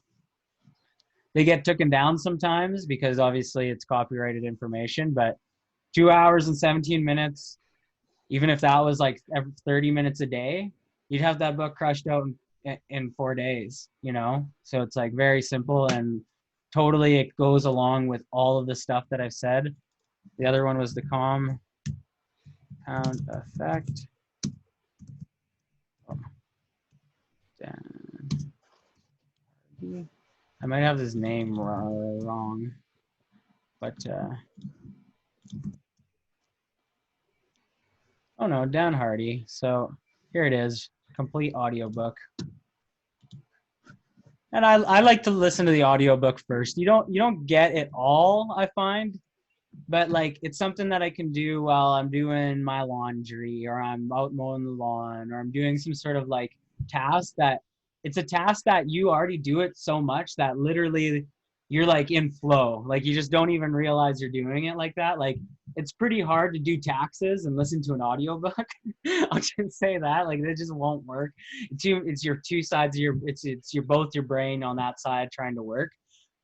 They get taken down sometimes because obviously it's copyrighted information, but 2 hours and 17 minutes, even if that was like every 30 minutes a day, you'd have that book crushed out in 4 days, you know? So it's like very simple, and totally it goes along with all of the stuff that I've said. The other one was The Compound Effect. Oh. I might have his name wrong, but oh no, Dan Hardy. So here it is, complete audiobook. And I like to listen to the audiobook first. You don't get it all, I find, but like it's something that I can do while I'm doing my laundry or I'm out mowing the lawn or I'm doing some sort of like task that it's a task that you already do it so much that literally you're like in flow. Like you just don't even realize you're doing it like that. Like it's pretty hard to do taxes and listen to an audiobook. I'll just say that. Like it just won't work. It's your two sides of it's your both your brain on that side trying to work.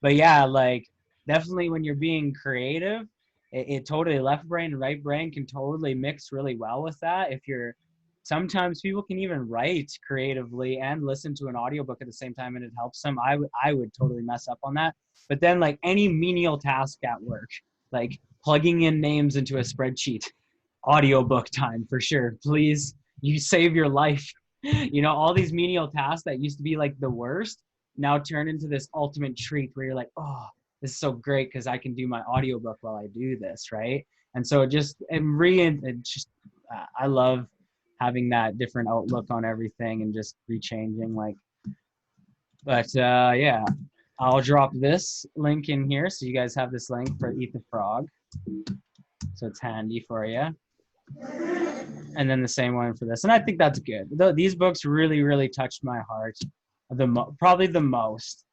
But yeah, like definitely when you're being creative, it totally, left brain and right brain can totally mix really well with that. If you're, sometimes people can even write creatively and listen to an audiobook at the same time and it helps them. I would totally mess up on that. But then like any menial task at work, like plugging in names into a spreadsheet, audiobook time for sure. Please, you save your life. You know, all these menial tasks that used to be like the worst now turn into this ultimate treat where you're like, oh, this is so great because I can do my audiobook while I do this, right? And so I love having that different outlook on everything and just rechanging, like, but yeah, I'll drop this link in here so you guys have this link for Eat the Frog, so it's handy for you. And then the same one for this, and I think that's good. These books really touched my heart, probably the most.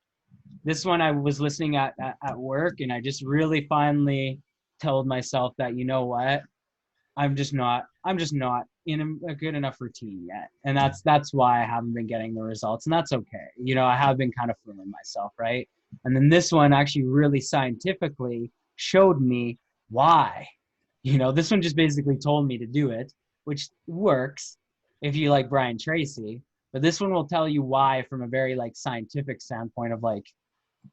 This one I was listening at work, and I just really finally told myself that, you know what, I'm just not in a good enough routine yet, and that's why I haven't been getting the results, and that's okay. You know, I have been kind of fooling myself, right? And then this one actually really scientifically showed me why. You know, this one just basically told me to do it, which works if you like Brian Tracy, but this one will tell you why from a very like scientific standpoint of like,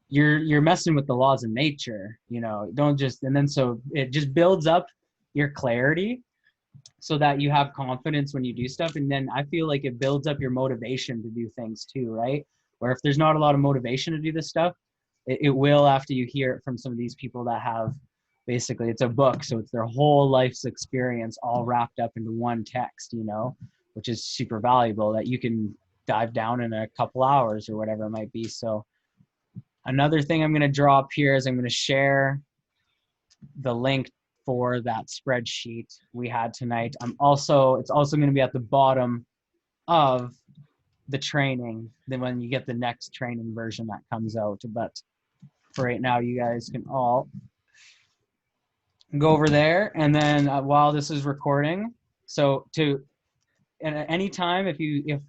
you're messing with the laws of nature, you know, don't just, and then so it just builds up your clarity so that you have confidence when you do stuff. And then I feel like it builds up your motivation to do things too, right? where if there's not a lot of motivation to do this stuff, it will after you hear it from some of these people that have basically, it's a book, so it's their whole life's experience all wrapped up into one text, you know, which is super valuable that you can dive down in a couple hours or whatever it might be. So another thing I'm going to draw up here is I'm going to share the link for that spreadsheet we had tonight. It's also going to be at the bottom of the training, then when you get the next training version that comes out. But for right now, you guys can all go over there. And then while this is recording, so at any time, if you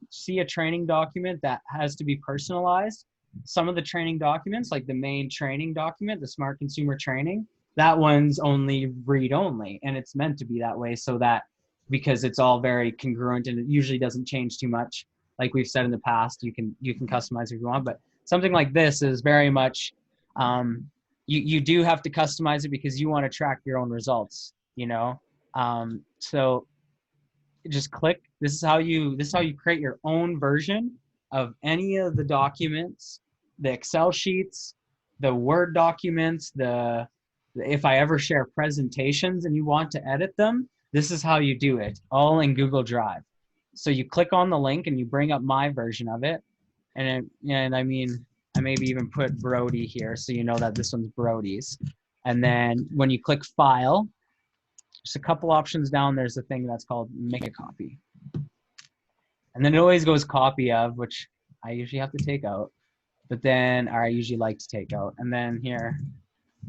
see a training document that has to be personalized, some of the training documents, like the main training document, the Smart Consumer Training, that one's only read only, and it's meant to be that way so that, because it's all very congruent and it usually doesn't change too much. Like we've said in the past, you can customize if you want, but something like this is very much, you do have to customize it because you want to track your own results, you know? So just click. This is how you create your own version of any of the documents, the Excel sheets, the Word documents, if I ever share presentations and you want to edit them, this is how you do it, all in Google Drive. So you click on the link and you bring up my version of it. And I mean, I maybe even put Brody here so you know that this one's Brody's. And then when you click File, just a couple options down, there's a thing that's called Make a Copy. And then it always goes Copy Of, which I usually have to take out. But then, or I usually like to take out. And then here,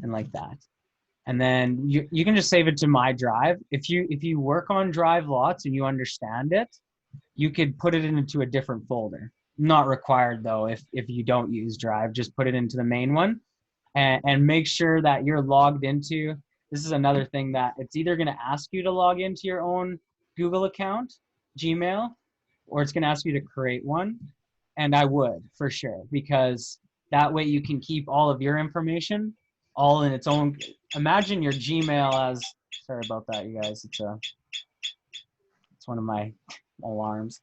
and like that. And then you can just save it to my drive. If you work on Drive lots and you understand it, you could put it into a different folder. Not required though, if you don't use Drive, just put it into the main one and make sure that you're logged into. This is another thing that it's either going to ask you to log into your own Google account, Gmail, or it's going to ask you to create one. And I would, for sure, because that way you can keep all of your information all in its own. Imagine your Gmail as, sorry about that, you guys. It's one of my alarms.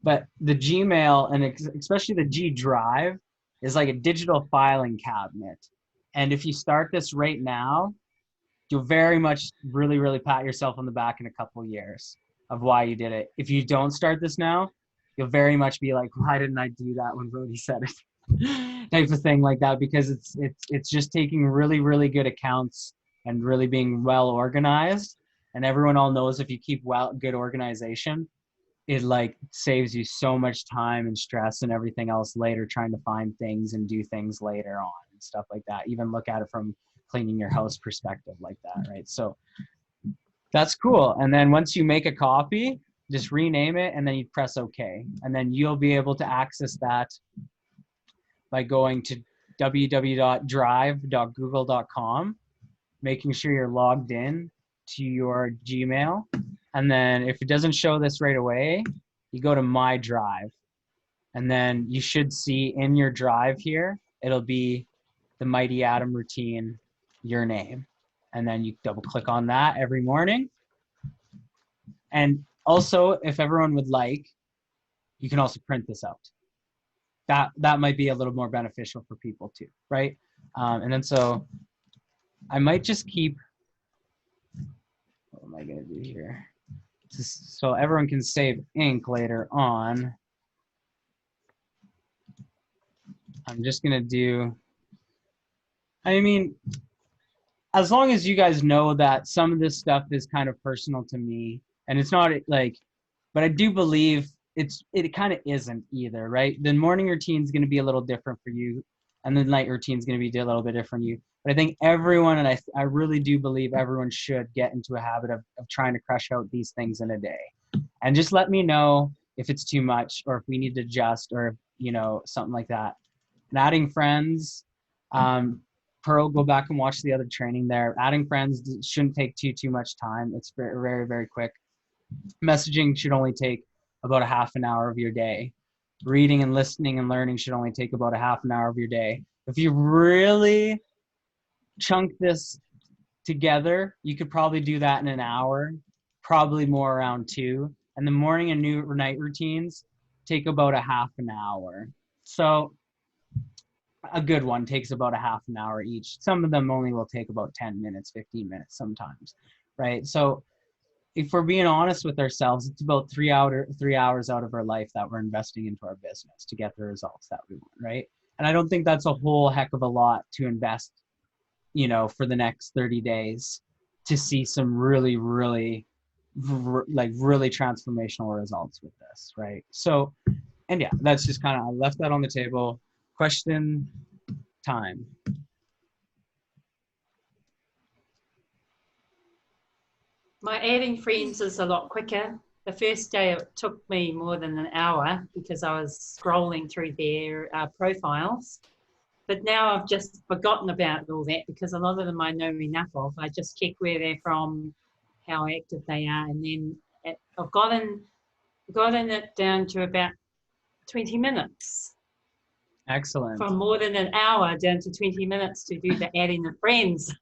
But the Gmail, and especially the G Drive, is like a digital filing cabinet. And if you start this right now, you'll very much really, really pat yourself on the back in a couple of years of why you did it. If you don't start this now, you'll very much be like, why didn't I do that when Brody said it? Type of thing like that, because it's just taking really, really good accounts and really being well organized. And everyone all knows if you keep good organization, it like saves you so much time and stress and everything else later trying to find things and do things later on and stuff like that. Even look at it from cleaning your house perspective like that, right? So that's cool. And then once you make a copy, just rename it and then you press OK. And then you'll be able to access that by going to www.drive.google.com, making sure you're logged in to your Gmail. And then if it doesn't show this right away, you go to My Drive. And then you should see in your drive here, it'll be the Mighty Atom routine, your name. And then you double click on that every morning. And also, if everyone would like, you can also print this out. That might be a little more beneficial for people too, right? And then so I might just keep, what am I gonna do here? Just so everyone can save ink later on. I'm just gonna do, I mean, as long as you guys know that some of this stuff is kind of personal to me, and it's not like, but I do believe it kind of isn't either, right? The morning routine is going to be a little different for you, and the night routine is going to be a little bit different for you. But I think everyone, and I really do believe everyone should get into a habit of trying to crush out these things in a day. And just let me know if it's too much or if we need to adjust or, you know, something like that. And adding friends, Pearl, go back and watch the other training there. Adding friends shouldn't take too much time. It's very, very, very quick. Messaging should only take about a half an hour of your day. Reading and listening and learning should only take about a half an hour of your day. If you really chunk this together, you could probably do that in an hour, probably more around 2. And the morning and night routines take about a half an hour. So a good one takes about a half an hour each. Some of them only will take about 10 minutes, 15 minutes sometimes, right? So if we're being honest with ourselves, it's about 3 hours out of our life that we're investing into our business to get the results that we want, right? And I don't think that's a whole heck of a lot to invest, for the next 30 days to see some really, really, really transformational results with this, right? So, and yeah, that's just kind of, I left that on the table. Question time. My adding friends is a lot quicker. The first day it took me more than an hour because I was scrolling through their profiles. But now I've just forgotten about all that because a lot of them I know enough of. I just check where they're from, how active they are, and then I've gotten it down to about 20 minutes. Excellent. From more than an hour down to 20 minutes to do the adding of friends.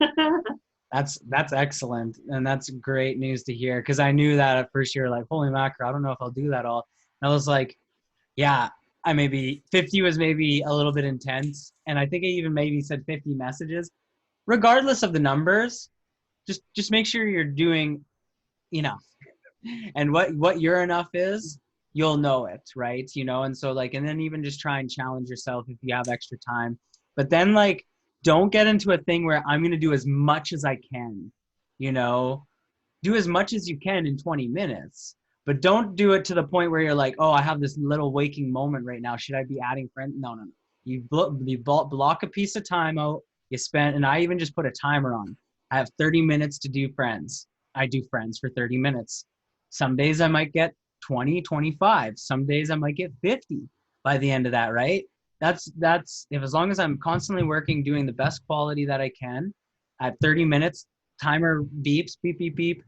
That's excellent, and that's great news to hear, because I knew that at first. You're like, holy mackerel, I don't know if I'll do that all. And I was like, yeah, I maybe 50 was maybe a little bit intense, and I think I even maybe said 50 messages. Regardless of the numbers, just make sure you're doing enough, and what your enough is, you'll know it, right? And so and then even just try and challenge yourself if you have extra time, but then don't get into a thing where I'm going to do as much as I can, do as much as you can in 20 minutes, but don't do it to the point where you're like, oh, I have this little waking moment right now. Should I be adding friends? No. You block a piece of time out. And I even just put a timer on. I have 30 minutes to do friends. I do friends for 30 minutes. Some days I might get 20, 25. Some days I might get 50 by the end of that, right? That's if, as long as I'm constantly working, doing the best quality that I can, at 30 minutes, timer beeps, beep, beep, beep.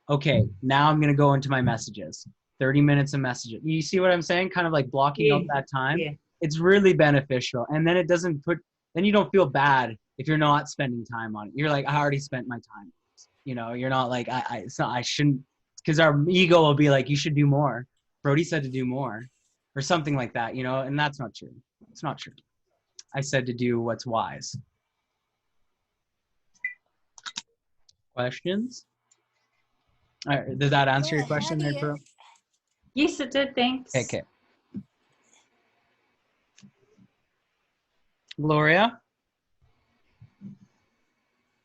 Okay, now I'm going to go into my messages. 30 minutes of messages. You see what I'm saying? Kind of like blocking out that time. Yeah. It's really beneficial. And then then you don't feel bad if you're not spending time on it. You're like, I already spent my time. You're not like, I shouldn't, because our ego will be like, you should do more. Brody said to do more or something like that, and that's not true. It's not true. I said to do what's wise. Questions? All right, does that answer your question there, Pearl? Yes, it did. Thanks. Okay. Gloria?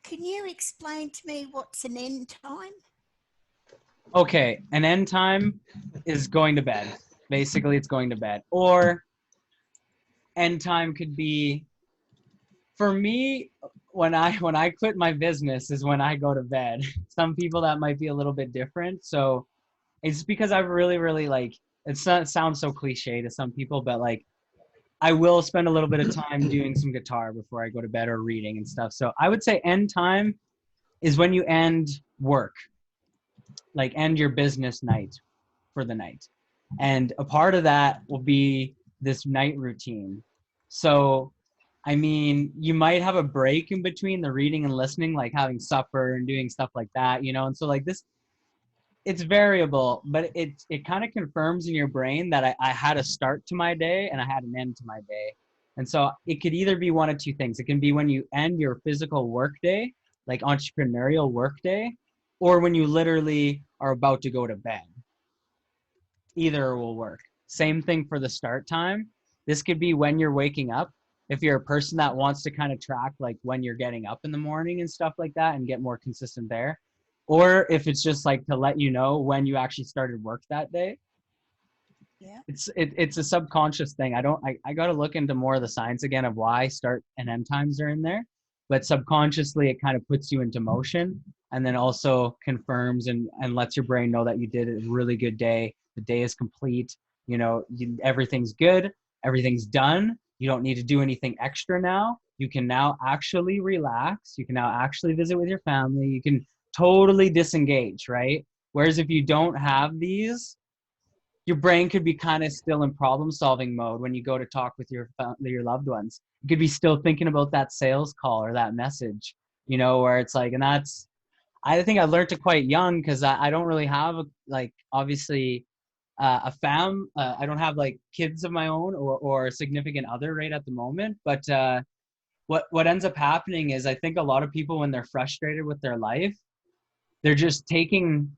Can you explain to me what's an end time? Okay, an end time is going to bed. Basically, it's going to bed. Or end time could be, for me, when I quit my business is when I go to bed. Some people that might be a little bit different. So it's because I really, really it sounds so cliche to some people, but I will spend a little bit of time doing some guitar before I go to bed or reading and stuff. So I would say end time is when you end work, end your business night for the night. And a part of that will be this night routine. So, I mean, you might have a break in between the reading and listening, like having supper and doing stuff like that, And so this, it's variable, but it kind of confirms in your brain that I had a start to my day and I had an end to my day. And so it could either be one of two things. It can be when you end your physical work day, like entrepreneurial work day, or when you literally are about to go to bed. Either will work. Same thing for the start time. This could be when you're waking up. If you're a person that wants to kind of track when you're getting up in the morning and stuff like that and get more consistent there. Or if it's just to let you know when you actually started work that day. Yeah. It's a subconscious thing. I got to look into more of the science again of why start and end times are in there, but subconsciously it kind of puts you into motion and then also confirms and lets your brain know that you did a really good day. The day is complete. Everything's good. Everything's done. You don't need to do anything extra now. You can now actually relax. You can now actually visit with your family. You can totally disengage, right? Whereas if you don't have these, your brain could be kind of still in problem solving mode when you go to talk with your loved ones. You could be still thinking about that sales call or that message, where it's and that's, I think I learned it quite young because I don't really have obviously I don't have like kids of my own or a significant other right at the moment. But what ends up happening is I think a lot of people, when they're frustrated with their life, they're just taking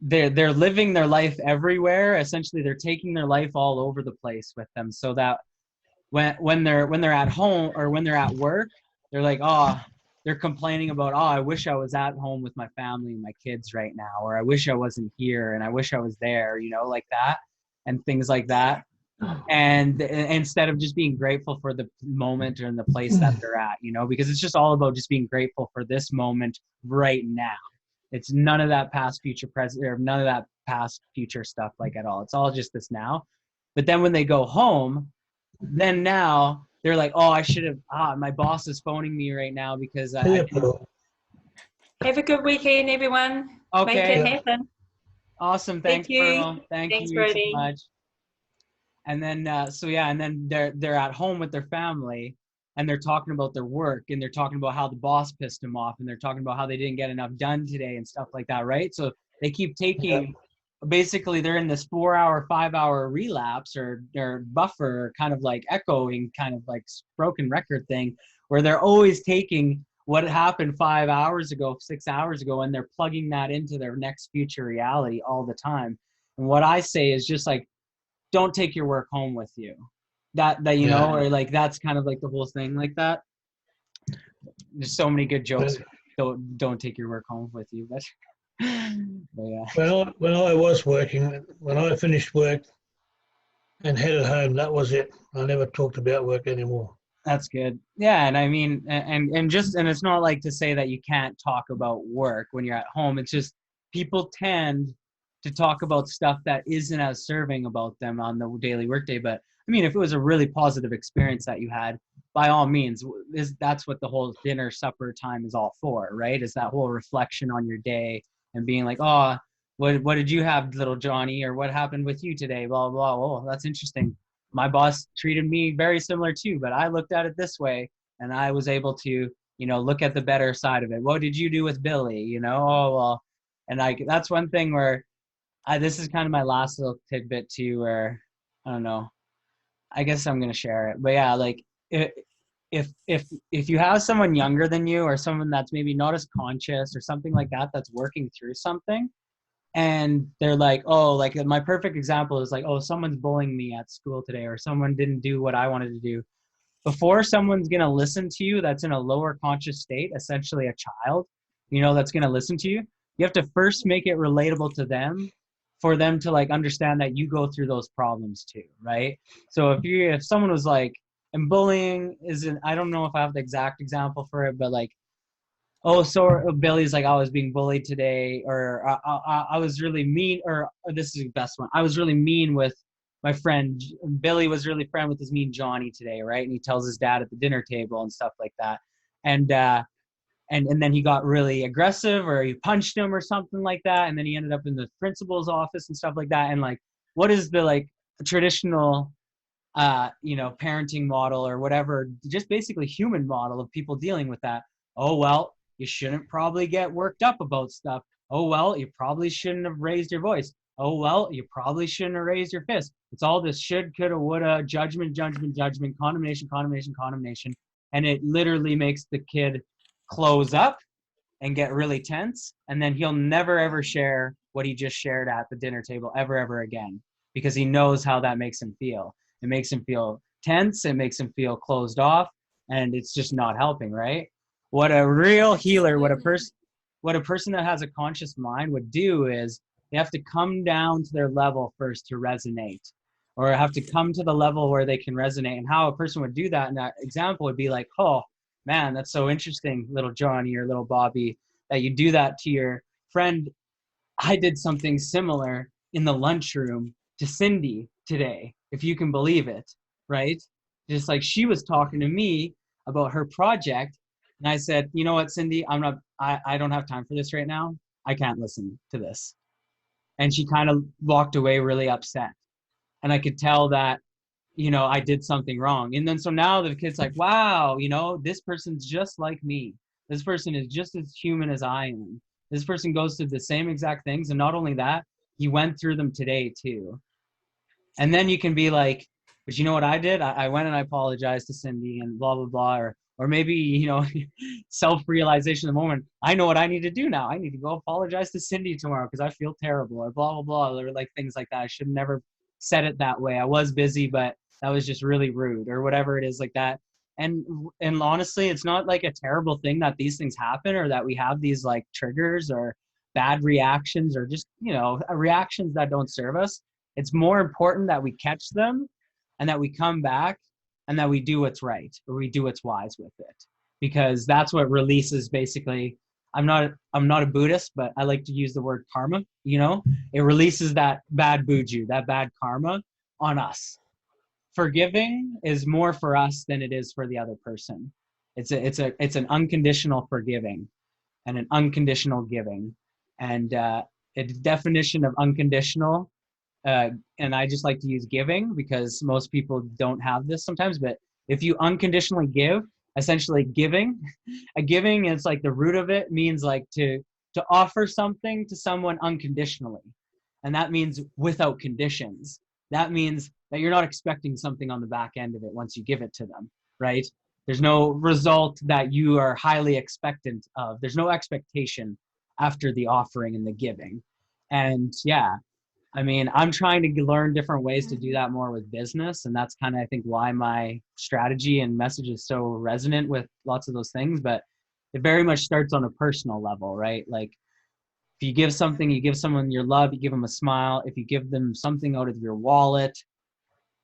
they're living their life everywhere. Essentially, they're taking their life all over the place with them, so that when they're at home or when they're at work, they're like, oh, they're complaining about, oh, I wish I was at home with my family and my kids right now, or I wish I wasn't here and I wish I was there, like that, and things like that. And instead of just being grateful for the moment or in the place that they're at, because it's just all about just being grateful for this moment right now. It's none of that past, future, present, or none of that past, future stuff like at all. It's all just this now. But then when they go home, then now they're like, oh, I should have, my boss is phoning me right now because I Have a good weekend, everyone. Okay. Make it happen. Awesome. Thank Thanks, you. Pearl. Thanks, you Brody. so much. And then, and then they're at home with their family and they're talking about their work and they're talking about how the boss pissed them off and they're talking about how they didn't get enough done today and stuff like that, right? So they keep taking, basically they're in this 4-hour, 5-hour relapse or buffer, kind of like echoing, kind of like broken record thing, where they're always taking what happened 5 hours ago, 6 hours ago, and they're plugging that into their next future reality all the time. And what I say is just like, don't take your work home with you. That or like that's kind of like the whole thing like that. There's so many good jokes. Don't take your work home with you, but yeah. When I was working, when I finished work and headed home, that was it. I never talked about work anymore. That's good. Yeah, and I mean, and it's not like to say that you can't talk about work when you're at home. It's just people tend to talk about stuff that isn't as serving about them on the daily workday. But I mean, if it was a really positive experience that you had, by all means, that's what the whole dinner supper time is all for, right? Is that whole reflection on your day and being like, oh, what did you have, little Johnny, or what happened with you today? Blah blah. Oh, that's interesting. My boss treated me very similar too, but I looked at it this way and I was able to, look at the better side of it. What did you do with Billy? Oh, well, and that's one thing where this is kind of my last little tidbit too, where I don't know, I guess I'm going to share it, but yeah, like if you have someone younger than you or someone that's maybe not as conscious or something like that, that's working through something, and they're like, oh, like my perfect example is like, oh, someone's bullying me at school today, or someone didn't do what I wanted to do. Before someone's going to listen to you that's in a lower conscious state, essentially a child, that's going to listen to you, you have to first make it relatable to them for them to like understand that you go through those problems too, right? So if someone was like, and bullying isn't, I don't know if I have the exact example for it, but like, oh, so Billy's like, I was being bullied today, or I was really mean, or this is the best one. I was really mean with my friend. Billy was really friend with his mean Johnny today, right? And he tells his dad at the dinner table and stuff like that. And then he got really aggressive, or he punched him or something like that. And then he ended up in the principal's office and stuff like that. And like, what is the like traditional parenting model or whatever, just basically human model of people dealing with that? Oh, well, you shouldn't probably get worked up about stuff. Oh, well, you probably shouldn't have raised your voice. Oh, well, you probably shouldn't have raised your fist. It's all this should, coulda, woulda, judgment, condemnation. And it literally makes the kid close up and get really tense. And then he'll never, ever share what he just shared at the dinner table ever again, because he knows how that makes him feel. It makes him feel tense. It makes him feel closed off. And it's just not helping, right? What a real healer, what a person that has a conscious mind would do is they have to come down to their level first to resonate, or have to come to the level where they can resonate. And how a person would do that in that example would be like, oh, man, that's so interesting, little Johnny or little Bobby, that you do that to your friend. I did something similar in the lunchroom to Cindy today, if you can believe it, right? Just like she was talking to me about her project. And I said, you know what, Cindy, I don't have time for this right now. I can't listen to this. And she kind of walked away really upset. And I could tell that, I did something wrong. And then so now the kid's like, wow, this person's just like me. This person is just as human as I am. This person goes through the same exact things. And not only that, you went through them today too. And then you can be like, but you know what I did? I went and I apologized to Cindy and blah, blah, blah. Or maybe, you know, self-realization of the moment. I know what I need to do now. I need to go apologize to Cindy tomorrow because I feel terrible, or blah, blah, blah, or like things like that. I should have never said it that way. I was busy, but that was just really rude, or whatever it is like that. And honestly, it's not like a terrible thing that these things happen, or that we have these like triggers or bad reactions, or just, you know, reactions that don't serve us. It's more important that we catch them and that we come back and that we do what's right, or we do what's wise with it, because that's what releases basically. I'm not a Buddhist, but I like to use the word karma. You know, it releases that bad buju, that bad karma on us. Forgiving is more for us than it is for the other person. It's an unconditional forgiving and an unconditional giving. And a definition of unconditional, and I just like to use giving because most people don't have this sometimes, but if you unconditionally give, essentially giving, a giving is like the root of it means like to offer something to someone unconditionally. And that means without conditions. That means that you're not expecting something on the back end of it once you give it to them, right? There's no result that you are highly expectant of. There's no expectation after the offering and the giving. And yeah, I mean, I'm trying to learn different ways to do that more with business. And that's kind of, I think, why my strategy and message is so resonant with lots of those things. But it very much starts on a personal level, right? Like if you give something, you give someone your love, you give them a smile. If you give them something out of your wallet,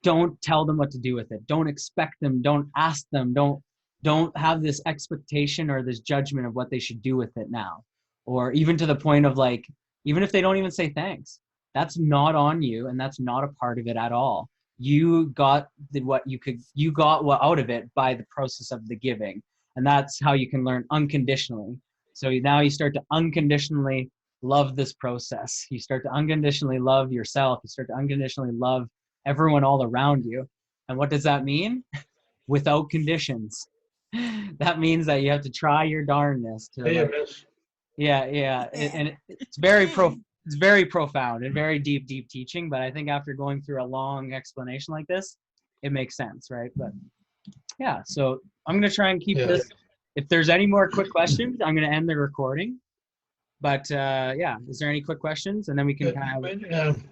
don't tell them what to do with it. Don't expect them. Don't ask them. Don't have this expectation or this judgment of what they should do with it now. Or even to the point of like, even if they don't even say thanks, that's not on you, and that's not a part of it at all. You got what out of it by the process of the giving. And that's how you can learn unconditionally. So now you start to unconditionally love this process. You start to unconditionally love yourself. You start to unconditionally love everyone all around you. And what does that mean? Without conditions. That means that you have to try your darndest to and it's very profound and very deep teaching, but I think after going through a long explanation like this, it makes sense, right? But yeah, so I'm going to try and keep this. If there's any more quick questions, I'm going to end the recording. But yeah, is there any quick questions? And then we can kind of...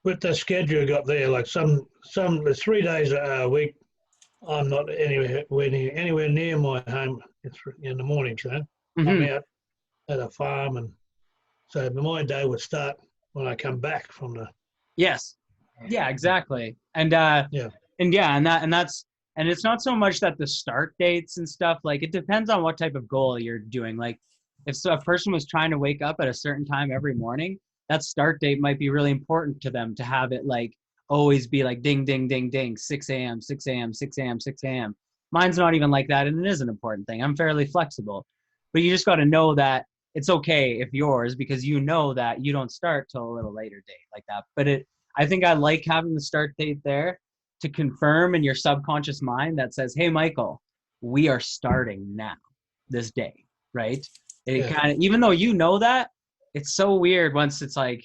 with the schedule you got there, like some 3 days a week, I'm not anywhere near my home. It's in the mornings, you know. I'm out at a farm, and so my day would start when I come back from the... Yes. Yeah, exactly. And and it's not so much that the start dates and stuff, like it depends on what type of goal you're doing. Like if a person was trying to wake up at a certain time every morning, that start date might be really important to them, to have it like always be like ding, ding, ding, ding, 6 a.m., 6 a.m., 6 a.m., 6 a.m. Mine's not even like that, and it is an important thing. I'm fairly flexible. But you just got to know that it's okay if yours, because you know that you don't start till a little later date like that. But I think I like having the start date there to confirm in your subconscious mind that says, hey, Michael, we are starting now, this day, right? It kind of, even though you know that, it's so weird once it's like,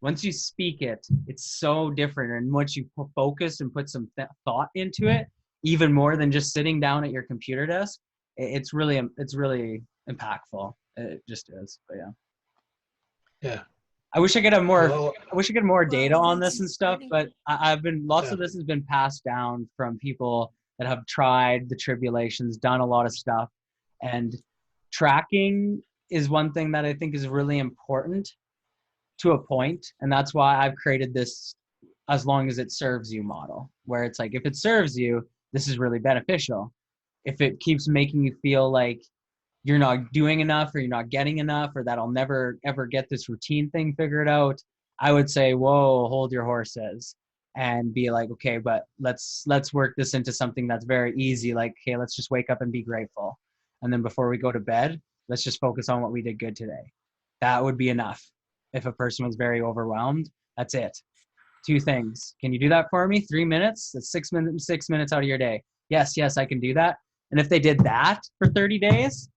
once you speak it, it's so different. And once you focus and put some thought into it, even more than just sitting down at your computer desk, it's really impactful. It just is. But yeah. I wish I could have more. I wish I could have more data on this and stuff. Brody. But I've been lots of this has been passed down from people that have tried the tribulations, done a lot of stuff, and tracking is one thing that I think is really important to a point, and that's why I've created this as long as it serves you model, where it's like, if it serves you, this is really beneficial. If it keeps making you feel like you're not doing enough, or you're not getting enough, or that I'll never ever get this routine thing figured out, I would say, whoa, hold your horses, and be like, okay, but let's work this into something that's very easy. Like, okay, let's just wake up and be grateful. And then before we go to bed, let's just focus on what we did good today. That would be enough. If a person was very overwhelmed, that's it. 2 things. Can you do that for me? 3 minutes? That's 6 minutes out of your day. Yes, I can do that. And if they did that for 30 days,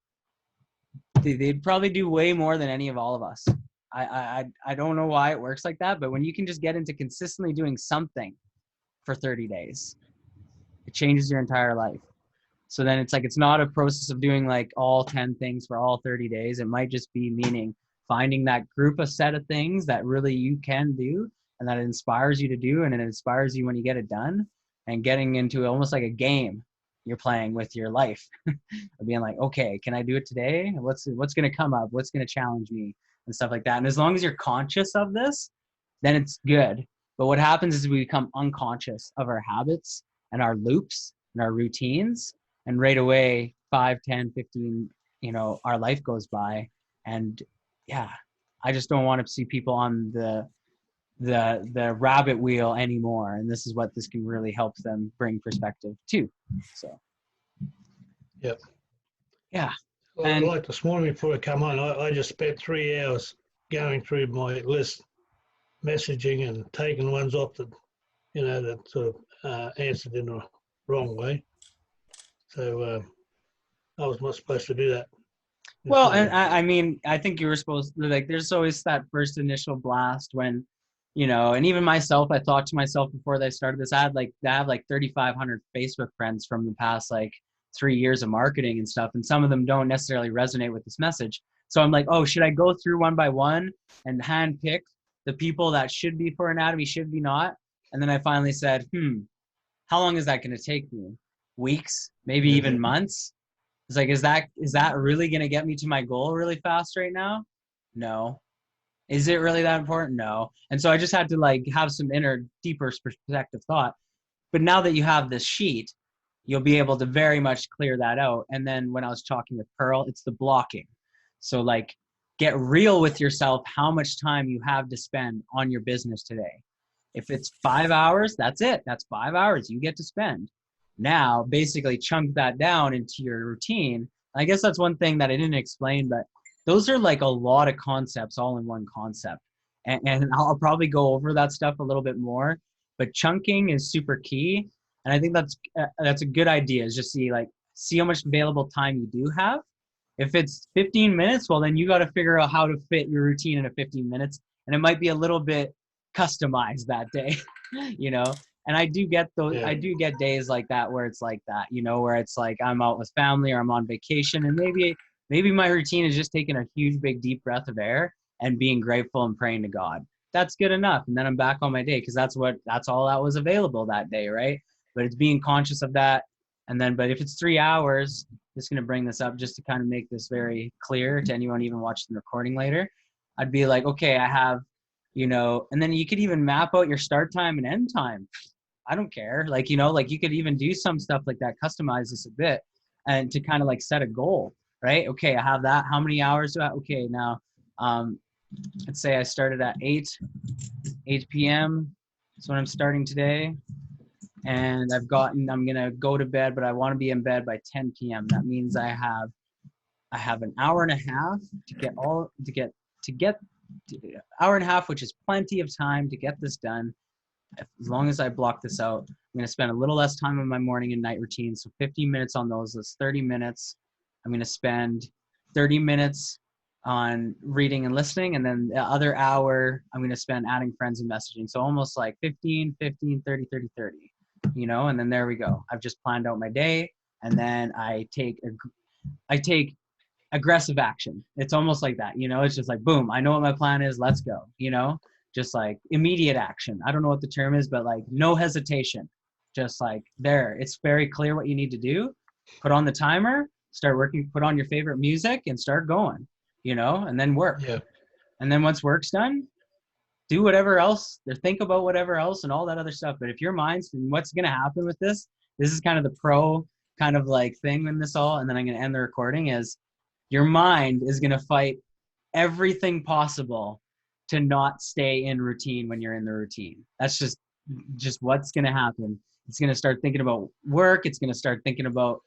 they'd probably do way more than any of all of us. I don't know why it works like that, but when you can just get into consistently doing something for 30 days, it changes your entire life. So then it's like, it's not a process of doing like all 10 things for all 30 days. It might just be meaning finding that group of set of things that really you can do and that inspires you to do. And it inspires you when you get it done, and getting into almost like a game you're playing with your life of being like, okay, can I do it today? What's going to come up? What's going to challenge me and stuff like that. And as long as you're conscious of this, then it's good. But what happens is we become unconscious of our habits and our loops and our routines. And right away, 5, 10, 15, our life goes by. And yeah, I just don't want to see people on the rabbit wheel anymore. And this is what this can really help them bring perspective to. So. Yep. Yeah. Well, And like this morning before I come on, I just spent 3 hours going through my list, messaging and taking ones off that, that sort of answered in the wrong way. So I was not supposed to do that. well, and I mean, I think you were supposed to, like, there's always that first initial blast when, and even myself, I thought to myself before I started this, I have like 3,500 Facebook friends from the past, like 3 years of marketing and stuff. And some of them don't necessarily resonate with this message. So I'm like, oh, should I go through one by one and hand pick the people that should be for anatomy, should be not? And then I finally said, how long is that going to take me? Weeks, maybe even months? It's like, is that really going to get me to my goal really fast right now? No. Is it really that important? No. And so I just had to like have some inner, deeper perspective thought. But now that you have this sheet, you'll be able to very much clear that out. And then when I was talking with Pearl, it's the blocking. So like, get real with yourself how much time you have to spend on your business today. If it's 5 hours, that's it. That's 5 hours you get to spend. Now, basically chunk that down into your routine. I guess that's one thing that I didn't explain, but those are like a lot of concepts all in one concept. And I'll probably go over that stuff a little bit more, but chunking is super key. And I think that's a good idea, is just see how much available time you do have. If it's 15 minutes, well, then you got to figure out how to fit your routine into 15 minutes. And it might be a little bit customized that day, And I do get those, I do get days like that where it's like that, where it's like I'm out with family or I'm on vacation, and maybe my routine is just taking a huge, big, deep breath of air and being grateful and praying to God. That's good enough. And then I'm back on my day, because that's all that was available that day, right? But it's being conscious of that. And then, but if it's 3 hours, just going to bring this up just to kind of make this very clear to anyone even watching the recording later. I'd be like, okay, I have, and then you could even map out your start time and end time. I don't care. Like, you could even do some stuff like that, customize this a bit, and to kind of like set a goal, right? Okay, I have that. How many hours do I, okay, now, let's say I started at 8 p.m. That's when I'm starting today. And I'm going to go to bed, but I want to be in bed by 10 p.m. That means I have an hour and a half to get hour and a half, which is plenty of time to get this done. As long as I block this out, I'm going to spend a little less time on my morning and night routine. So 15 minutes on those, that's 30 minutes. I'm going to spend 30 minutes on reading and listening. And then the other hour, I'm going to spend adding friends and messaging. So almost like 15, 15, 30, 30, 30, and then there we go. I've just planned out my day, and then I take aggressive action. It's almost like that, it's just like, boom, I know what my plan is. Let's go, just like immediate action. I don't know what the term is, but like no hesitation, just like there, it's very clear what you need to do. Put on the timer, start working, put on your favorite music and start going, and then work. Yeah. And then once work's done, do whatever else, or think about whatever else and all that other stuff. But if your mind's, and what's going to happen with this is kind of the pro kind of like thing in this all, and then I'm going to end the recording, is your mind is going to fight everything possible to not stay in routine when you're in the routine. That's just what's going to happen. It's going to start thinking about work. It's going to start thinking about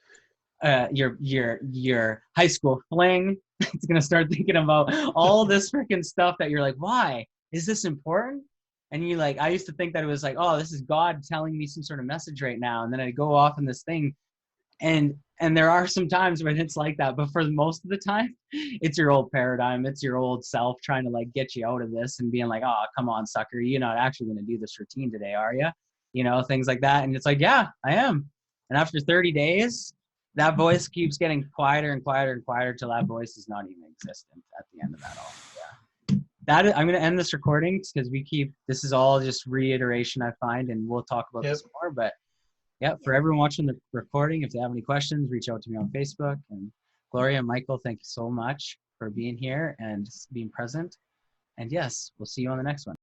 your high school fling. It's going to start thinking about all this freaking stuff that you're like, why is this important? And you like, I used to think that it was like, oh, this is God telling me some sort of message right now. And then I'd go off in this thing, and there are some times when it's like that, but for most of the time, it's your old paradigm. It's your old self trying to like get you out of this and being like, oh, come on, sucker. You're not actually going to do this routine today, are you? You know, things like that. And it's like, yeah, I am. And after 30 days, that voice keeps getting quieter and quieter and quieter till that voice is not even existent at the end of that all. Yeah. I'm going to end this recording because this is all just reiteration I find, and we'll talk about this more, but yeah, for everyone watching the recording, if they have any questions, reach out to me on Facebook. And Gloria and Michael, thank you so much for being here and being present. And yes, we'll see you on the next one.